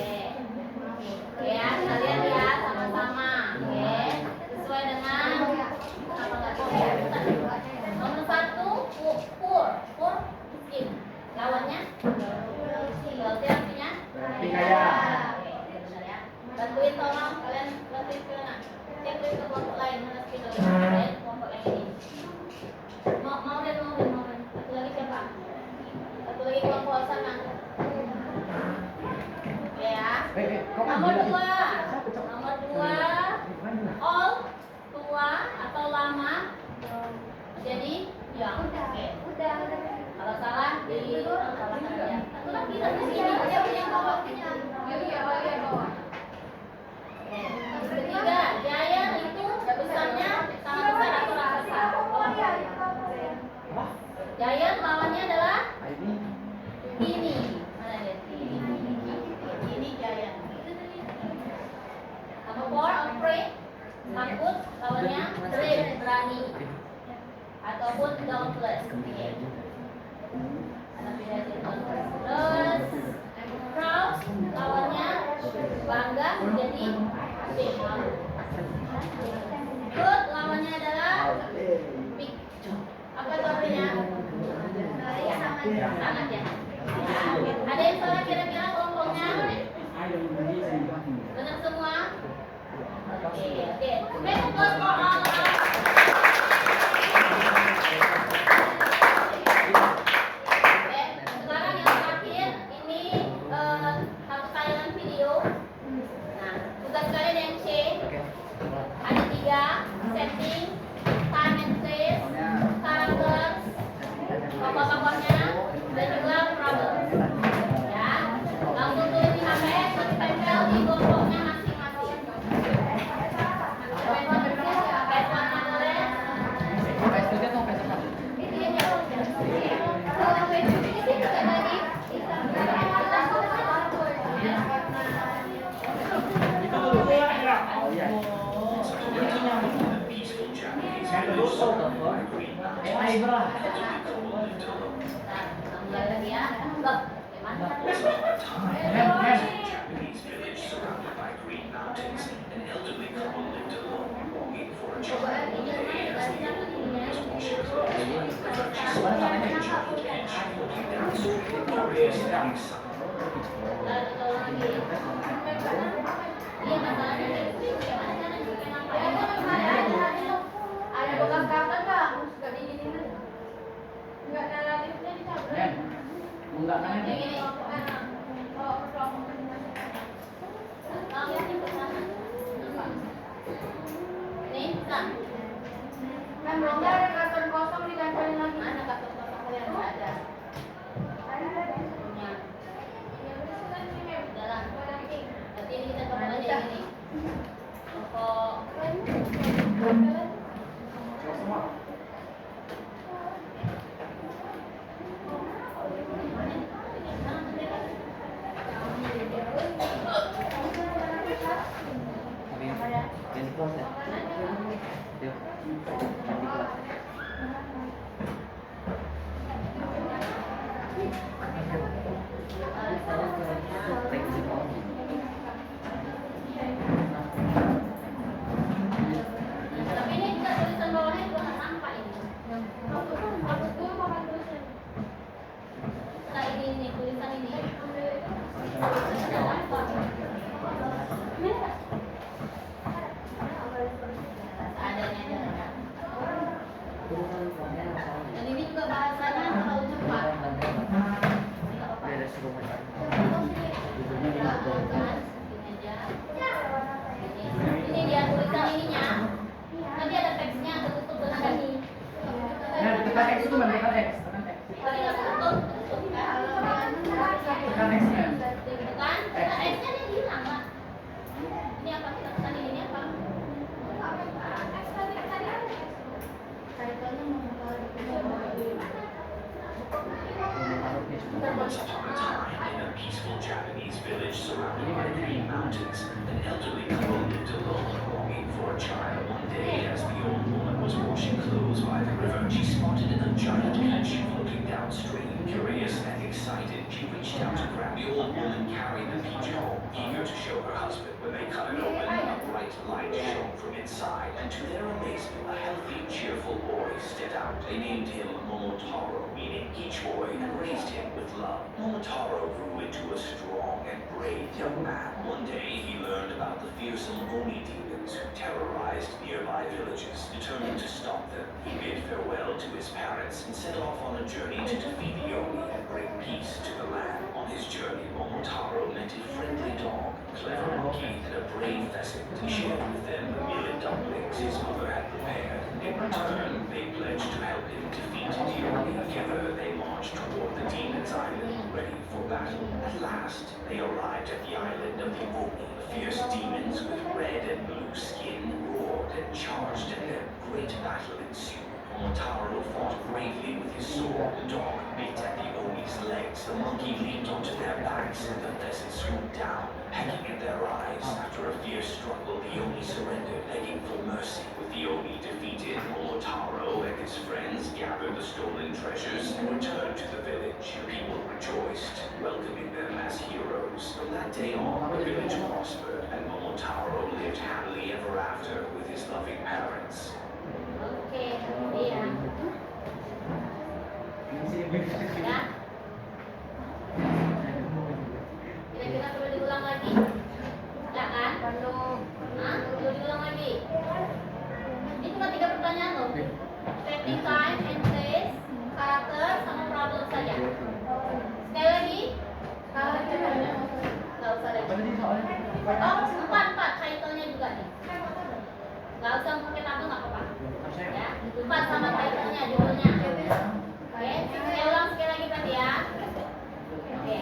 Oke, ya kalian lihat sama-sama, oke, sesuai dengan apa nggak tahu ya. Nomor 1, pur, miskin. Lawannya, berarti artinya Kaya. Oke, benar ya. Bantuin tolong kalian bantuin ke cek ke kelompok lain mana skill lain kelompok yang ini. Mau dan. Satu lagi siapa? Satu lagi kelompok sana. Oke ya. Nomor 2, all, tua atau lama. Jadi yang. Oke. Udah. Kalau salah di salah ya. Satu lagi di sini yang bawahnya. Iya, bawa. Ketiga, giant itu besarnya sangat besar atau raksasa. Giant lawannya adalah ini. Mana dia? Ini giant. Nomor 4, afraid, takut. Lawannya brave, berani. Ataupun dauntless. Ada beda terus proud lawannya bangga jadi malu. Good lawannya adalah big. Apa itu artinya? Sangat ya. Ada yang salah kira-kira kelompoknya? Benar semua? Oke. Make a applause for all. Sekarang yang terakhir ini satu tayangan video. Nah, tugas kalian yang C ada 3, setting, time and place, characters, tokoh-tokohnya, dan juga problem. Ya, langsung tulis di HP, terus tempel di kelompoknya masing-masing. Lalu tolong lagi. Iya, masalahnya gimana caranya bikin apa? Ada bekas kapan nggak? Nggak diginin. Nggak relatifnya dicabut. Dan enggak kan Kayak gini. Oh, pertama. Oh, ini pertama. Nih, kan? Kan belum ada karton kosong ditempelin lagi. Mana kartu kotak yang nggak ada? Punya. Dalam. Berarti ini kita coba aja yang ini. Pokok. semua. Jadi close ya. Yuk. Mandi kelas. Thank you. Tapi ini juga tulisan bawahnya juga nggak nampak ini. Hapus dulu makan tulisan. Nah ini tulisan ini. Adanya aja. Dan ini juga bahasanya terlalu cepat. Ini nggak apa-apa. Ada suruh makan. Ini dia tulisan ininya. Nanti ada teksnya tertutup dengan ini. Nah, tekan X itu mana? Tekan X, tekan X. Kalau nggak tertutup, tertutup kan? Tekan X-nya. Tekan, tekan X-nya dia hilang lah. Ini apa kita tekan ini apa? Once upon a time, in a peaceful Japanese village surrounded by green mountains, an elderly couple lived alone, longing for a child. One day, as the old woman was washing clothes by the river, she spotted a giant peach floating downstream. Curious and excited, she reached out to grab the old woman, carried the peach home, eager to show her husband. When they cut it open, a bright light shone from inside, and to their amazement, a healthy, cheerful boy stepped out. They named him Momotaro, meaning peach boy, and raised him with love. Momotaro grew into a strong and brave young man. One day, he learned about the fearsome Oni demons who terrorized nearby villages. Determined to stop them, he bid farewell to his parents and set off on a journey to defeat the Oni and bring peace to the land. On his journey, Momotaro met a friendly dog, a clever monkey, and a brave pheasant. He shared with them the meal and dumplings his mother had prepared. In return, they pledged to help him defeat the Oni. Together, they marched toward the Demon's Island, ready for battle. At last, they arrived at the island of the Oni. Fierce demons with red and blue skin roared and charged at them. Great battle ensued. Momotaro fought bravely with his sword. The dog bit at the Oni's legs. The monkey leaped onto their backs, and the pheasant swooped down, pecking at their eyes. After a fierce struggle, the Oni surrendered, begging for mercy. With the Oni defeated, Momotaro and his friends gathered the stolen treasures and returned to the village. The people rejoiced, welcoming them as heroes. From that day on, the village prospered, and Momotaro lived happily ever after with his loving parents. Oke, iya. Ya. Kira-kira perlu diulang lagi? Ya kan? Hah? Perlu diulang lagi? Ini cuma 3 pertanyaan loh. Setting time and place, karakter, sama problem saja. Sekali lagi? Nggak usah lagi. Oh, 4 title-nya juga nih. Nggak usah pakai tabel, nggak apa-apa. Ya, 4 sama title-nya, judulnya. Oke, saya ulang sekali lagi berarti ya. Oke.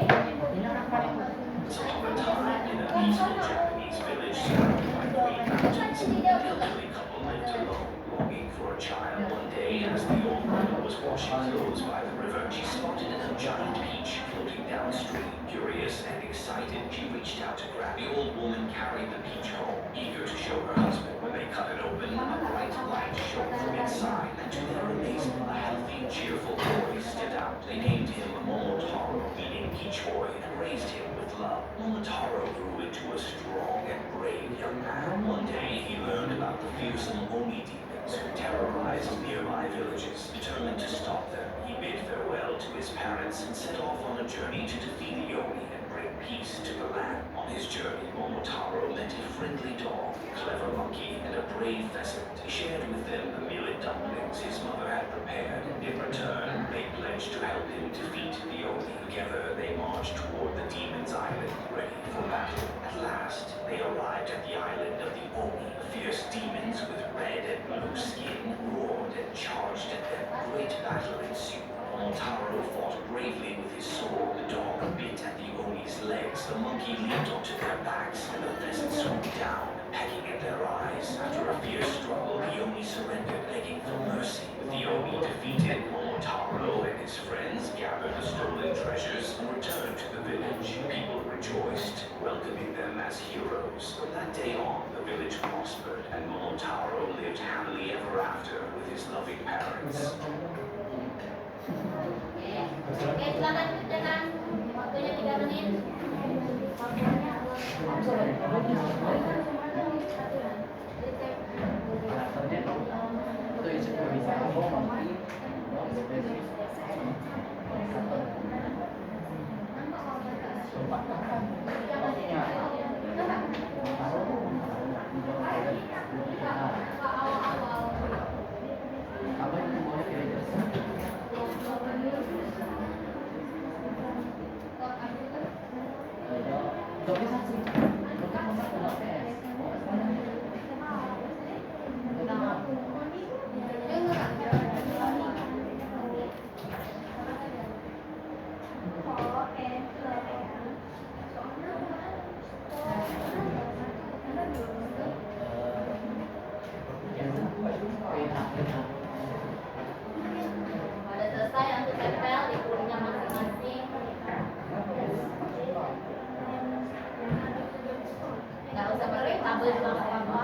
Once upon a time, in a peaceful Japanese village surrounded by green mountains, an elderly couple lived alone, longing for a child. One day, as the old woman was washing clothes by the river, she spotted a giant peach floating downstream. Curious and excited, she reached out to grab the old woman, carried the peach home, eager to show her husband. When they cut it open, a bright light shone from inside, and to their amazement, a healthy, cheerful boy stepped out. They named him Momotaro, meaning peach boy, and raised him with love. Momotaro grew into a strong and brave young man. One day, he learned about the fearsome Oni demons dogs who terrorized nearby villages. Determined to stop them, he bid farewell to his parents and set off on a journey to defeat the Oni and bring peace to the land. On his journey, Momotaro met a friendly dog, a clever monkey, and a brave pheasant. He shared with them the millet dumplings his mother had prepared. In return, they pledged to help him defeat the Oni. Together, they marched toward the Demon's Island, ready for battle. At last, they arrived at the island of the Oni. Fierce demons with red and blue skin roared and charged at them. Great battle ensued. Momotaro fought bravely with his sword. The dog bit at the Oni's legs. The monkey leaped onto their backs, and the pheasant swooped down, pecking at their eyes. After a fierce struggle, the Oni surrendered, begging for mercy. With the Oni defeated, Momotaro and his friends gathered the stolen treasures and returned to the village. People rejoiced, welcoming them as heroes. From that day on, the village prospered, and Momotaro lived happily ever after with his loving parents. Oke, silakan kerjakan. Waktunya 3 menit. Karakternya itu yang sudah bisa ngomong monkey, dog, spesies, sumpah monkey-nya apa itu boleh kira-kira dognya saksi dognya masak dengan PS Pada selesai langsung tempel di kulitnya masing-masing. Nggak usah pakai tabel juga nggak apa-apa.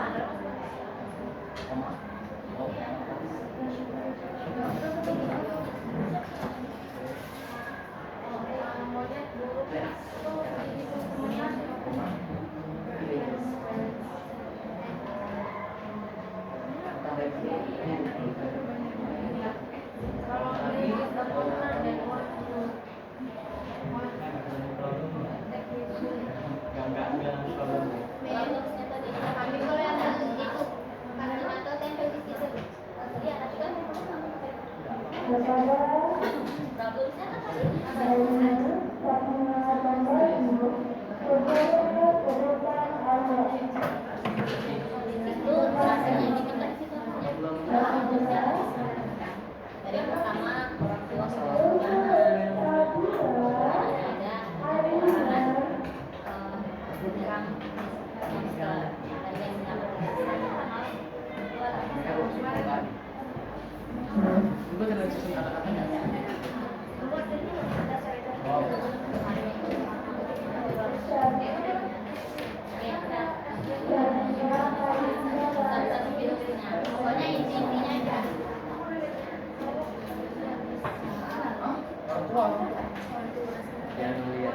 Dari yang pertama, orang tua selalu Gue tidak susun kata-katanya. Pokoknya intinya aja. Jangan lihat.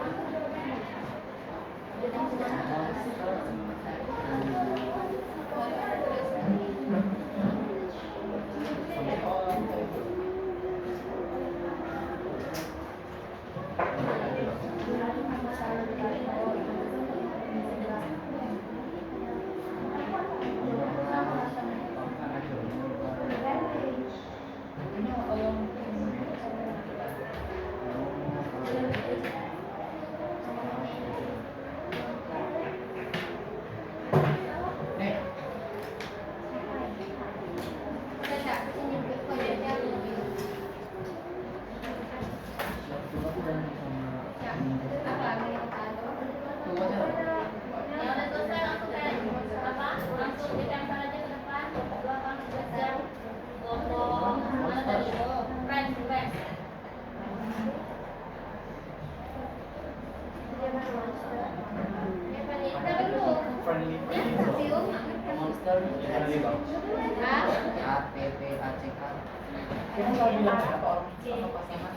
Monster friendly dog. ATTACK. Kita selalu bilang apa orang sama pasangan?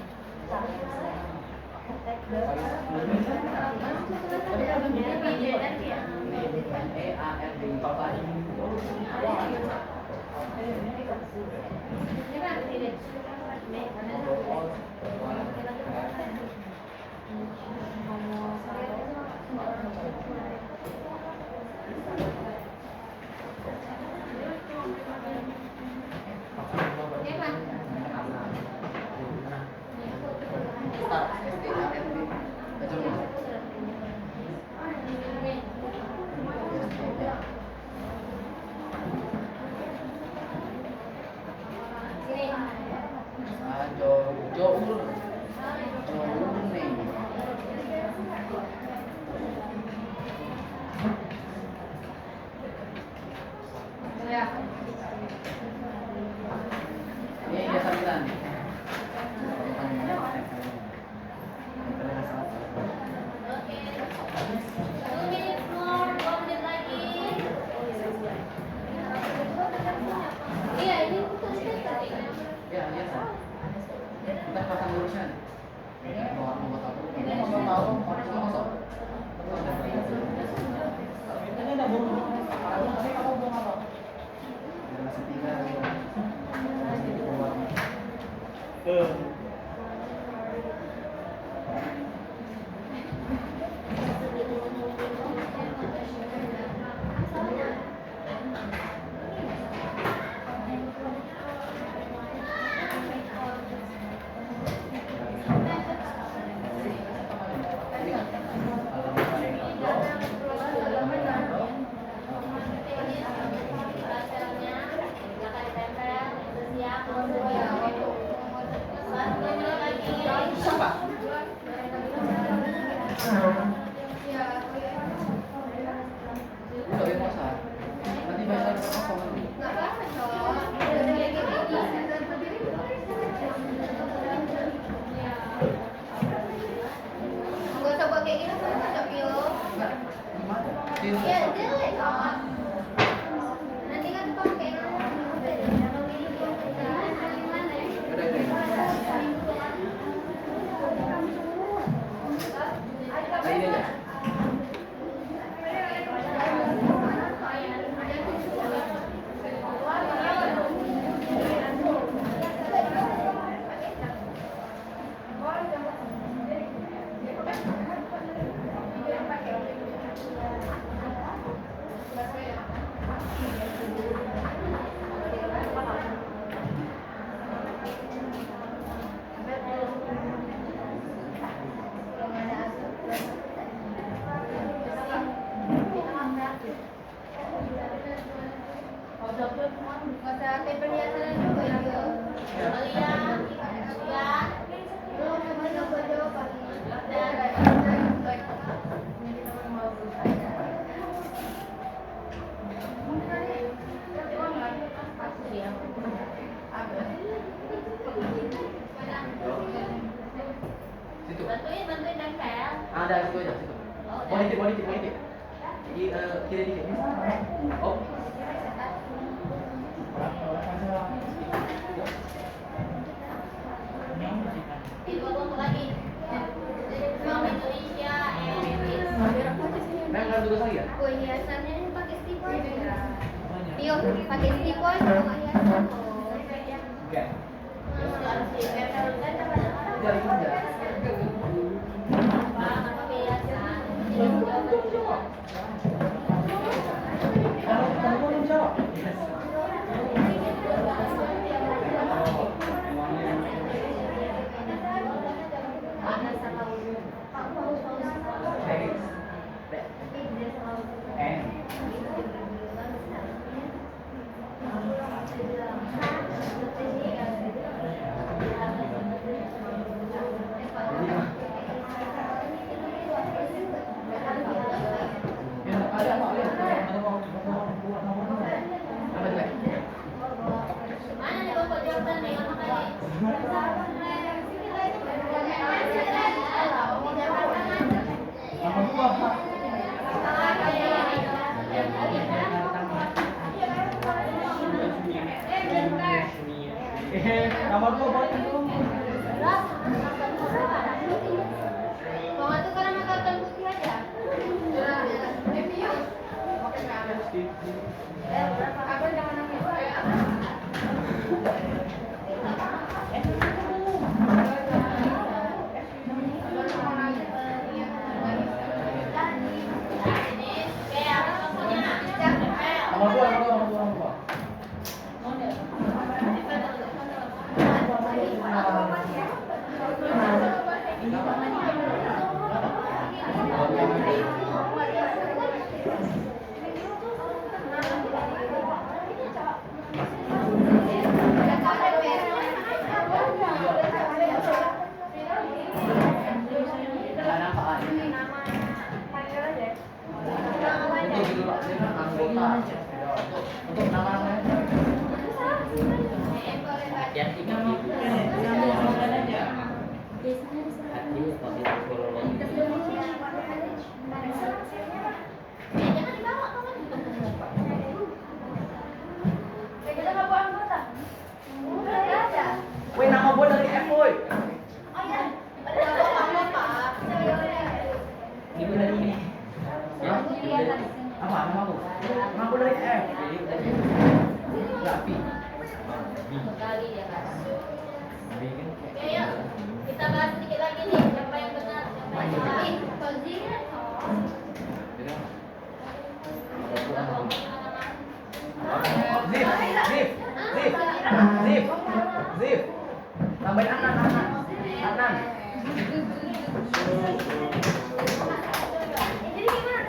EARD. Ini kan tidak. Oke. 2 minutes more, 2 menit lagi. Iya, ini untuk tadi. Ya, biasa. Kita pasang lurusan. Mau tahu? Mau tahu? Kosong. Ini ada bulu. Tapi kamu mau apa? Masih 3. Udah ya masa. Nanti bayar kosong nanti. Gak usah buat kayak gini, cocok yuk. Enggak. Gimana? Sini. Ya, jelek kan. Nanti kan pakai. Nah, ini aja. Gak usah kayak perhiasan juga ya. Kalian, ya. Belum coba jawaban. Situ. Bantuin nempel. Ada situ aja, situ. Mau dikit. Di kiri dikit. Oh. Itu untuk lagi. From Indonesia and it's Nggak tugas lagi ya? Kue hiasannya ini pakai stiker ya. Tio, pakai stiker sama hiasan. Enggak. harus ditempel kan kepada orang. Enggak, itu enggak. Apa kebiasaan? Jadi jawaban. Kamu belum jawab. Mana nih Bapak jawaban nih orang kali? Nomor 2 boleh dulu. Kalau nggak tuh karena karton putih aja. Review. Apa jangan nangis? Nomor 2, nomor 2. Untuk nama-namanya. Hati-hati kalau gitu. Hati kalau gitu kalau Jangan dibawa kawan. Kita nggak bawa anggota. Nggak ada. Weh, nama gua dari F, woy. Oh iya. Ada apa-apa. Ibu dari ini. Ya, ibu dari Apa nama gua? Nama gua dari F. Rapi. Kali dia kan. Nabi kan. Oke, yuk. Kita bahas sedikit lagi nih, siapa yang benar, siapa yang salah. Zip. Tambahin Anan. Jadi gimana?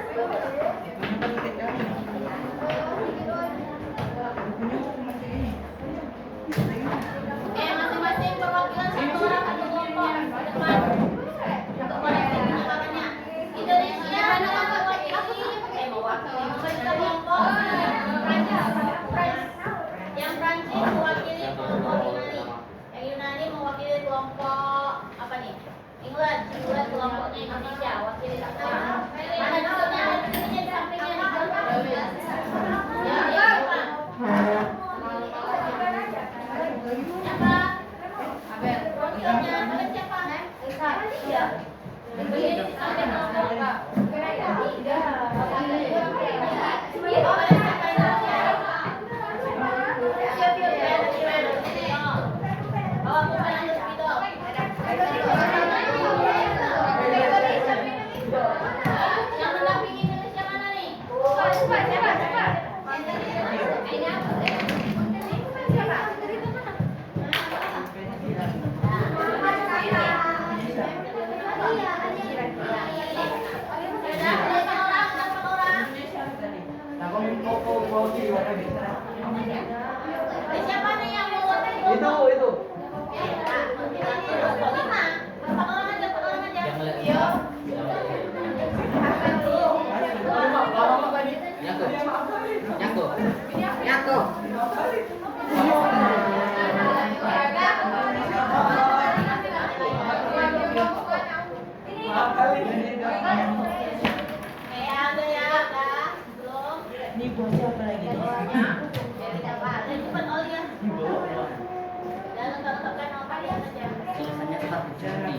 Oke, masing-masing perwakilan satu orang satu kelompok. Depan. Untuk koreksi penyebarannya. Indonesia mewakili memberikan kelompok yang Prancis mewakili kelompok Yunani. Yang Yunani mewakili kelompok apa nih? England kelompoknya Indonesia wakili kita. Mana dulunya? Ada di sampingnya nih. Ya, ya, Pak. Siapa? Abel. Wakilnya Abel siapa? Iya. Ini sampai kelompok. Yang mendampingi Indonesia mana nih? Nah, kau kiri lagi. Siapa nih yang mau Itu. Nyatu. Ini buat siapa lagi? Tulisannya tetap jadi.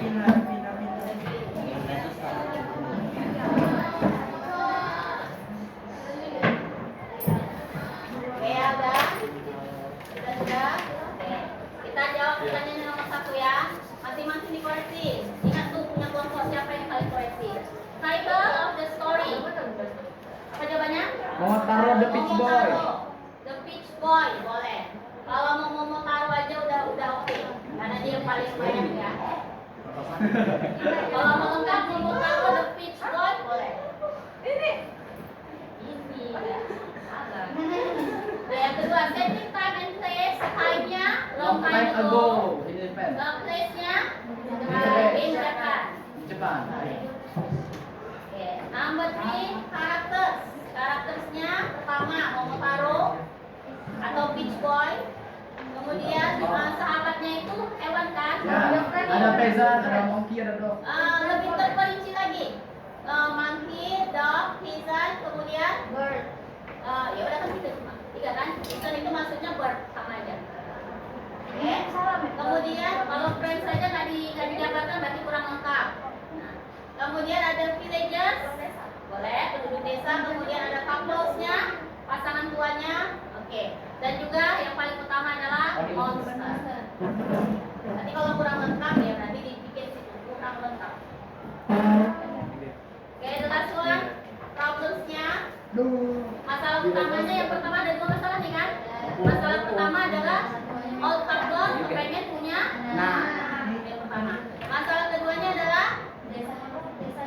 Kita jawab pertanyaan nomor 1 ya. Masing-masing dikoreksi. Ingat tuh punya kelompok siapa yang kalian koreksi. Title of the story. Apa jawabannya? Momotaro the Peach Boy. The Peach Boy boleh. Kalau mau Momotaro aja udah oke. Karena dia yang paling banyak ya. Kalau mau lengkap Momotaro the Peach Boy boleh. Ini. Nah, yang kedua, setting time and place. Time-nya long time ago. Ini pen. Place-nya in Japan. Jepang. Oke, number 3, karaktersnya pertama Momotaro atau Peach Boy. Kemudian sahabatnya itu hewan kan? Ya, ada peasant, ada monkey, ada dog. Lebih terperinci lagi. Monkey, dog, peasant, kemudian bird. Ya udah kan tiga kan? Peasant itu maksudnya bird sama aja. Oke. Kemudian kalau friends saja nggak dijabarkan berarti kurang lengkap. Nah, kemudian ada villagers, boleh penduduk desa. Kemudian ada couplesnya, pasangan tuanya. Oke. Dan juga yang paling utama adalah Nanti kalau kurang lengkap ya berarti dibikin situ kurang lengkap. Oke, the last one, problemsnya. Masalah utamanya yang pertama ada dua masalah nih kan? Masalah pertama adalah all couple kepengen punya yang pertama. Masalah keduanya adalah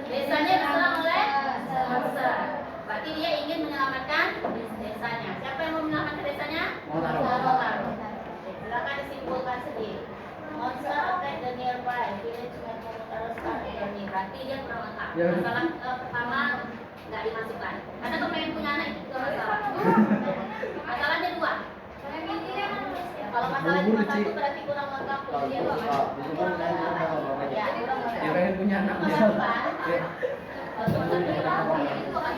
desanya diserang oleh monster. Berarti dia ingin menyelamatkan desanya. Siapa yang mau menyelamatkan desanya? Momotaro. Silakan disimpulkan sendiri. Monster attack the nearby village when Momotaro start journey. Berarti dia kurang lengkap. Masalah pertama nggak dimasukkan. Karena kepengen punya anak itu juga masalah. Masalahnya dua. Ya, kalau masalahnya cuma satu berarti kurang lengkap. Dia dua. Ya, kurang lengkap. Dia pengen punya anak. Nggak apa-apa. Kalau cuma satu itu kan.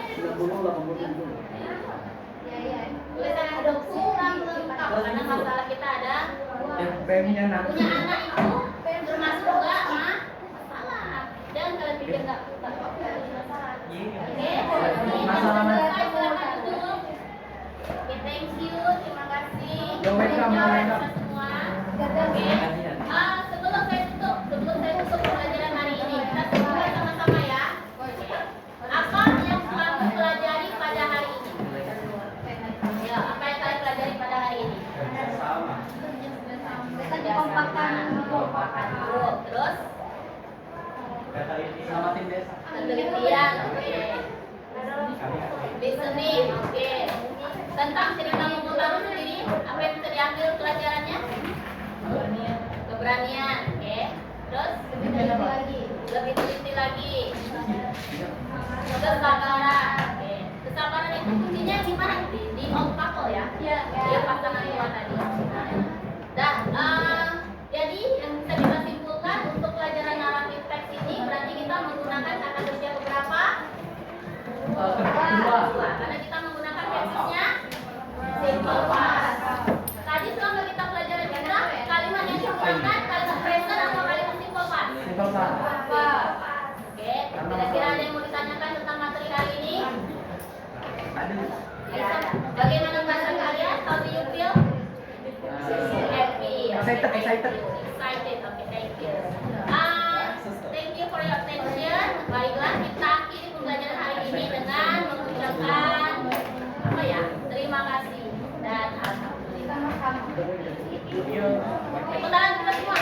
Tulisan yang udah kurang lengkap karena masalah kita ada Dia pengen punya anak. punya anak itu termasuk juga masalah. Jangan kalian pikir nggak masalah. Oke, Masalah selesai silakan duduk. Oke, thank you, terima kasih. You're welcome, you're welcome. Semua. Oke. Sebelum saya tutup pembelajaran hari ini, kita sebutkan sama-sama ya. Apa yang kamu pelajari pada hari ini? Ya, apa yang kalian pelajari pada hari ini? Kekompakan grup. Terus Selamatin desa. penelitian, oke. Listening, oke. Tentang cerita Momotaro sendiri, apa yang bisa diambil pelajarannya? Keberanian, oke. Terus lebih teliti lagi. Kesabaran, oke. Kesabaran itu kuncinya gimana? Di old couple ya? Iya, pasangan dua tadi. Dan jadi yang bisa kita simpulkan untuk pelajaran naratif teks ini berarti kita menggunakan kata kerja beberapa? Dua. Karena kita menggunakan tensesnya simple past. Tadi selama kita pelajari kita kalimat yang digunakan kalimat present atau kalimat simple past? Simple past. Oke, kira-kira ada yang mau ditanyakan tentang materi hari ini? Ya. Bagaimana perasaan kalian? How do you feel? Happy. Excited. Excited. Okay, thank you. Thank you for your attention. Baiklah, kita akhiri pembelajaran hari ini dengan mengucapkan apa ya? Terima kasih dan alhamdulillah. Tepuk tangan kita semua.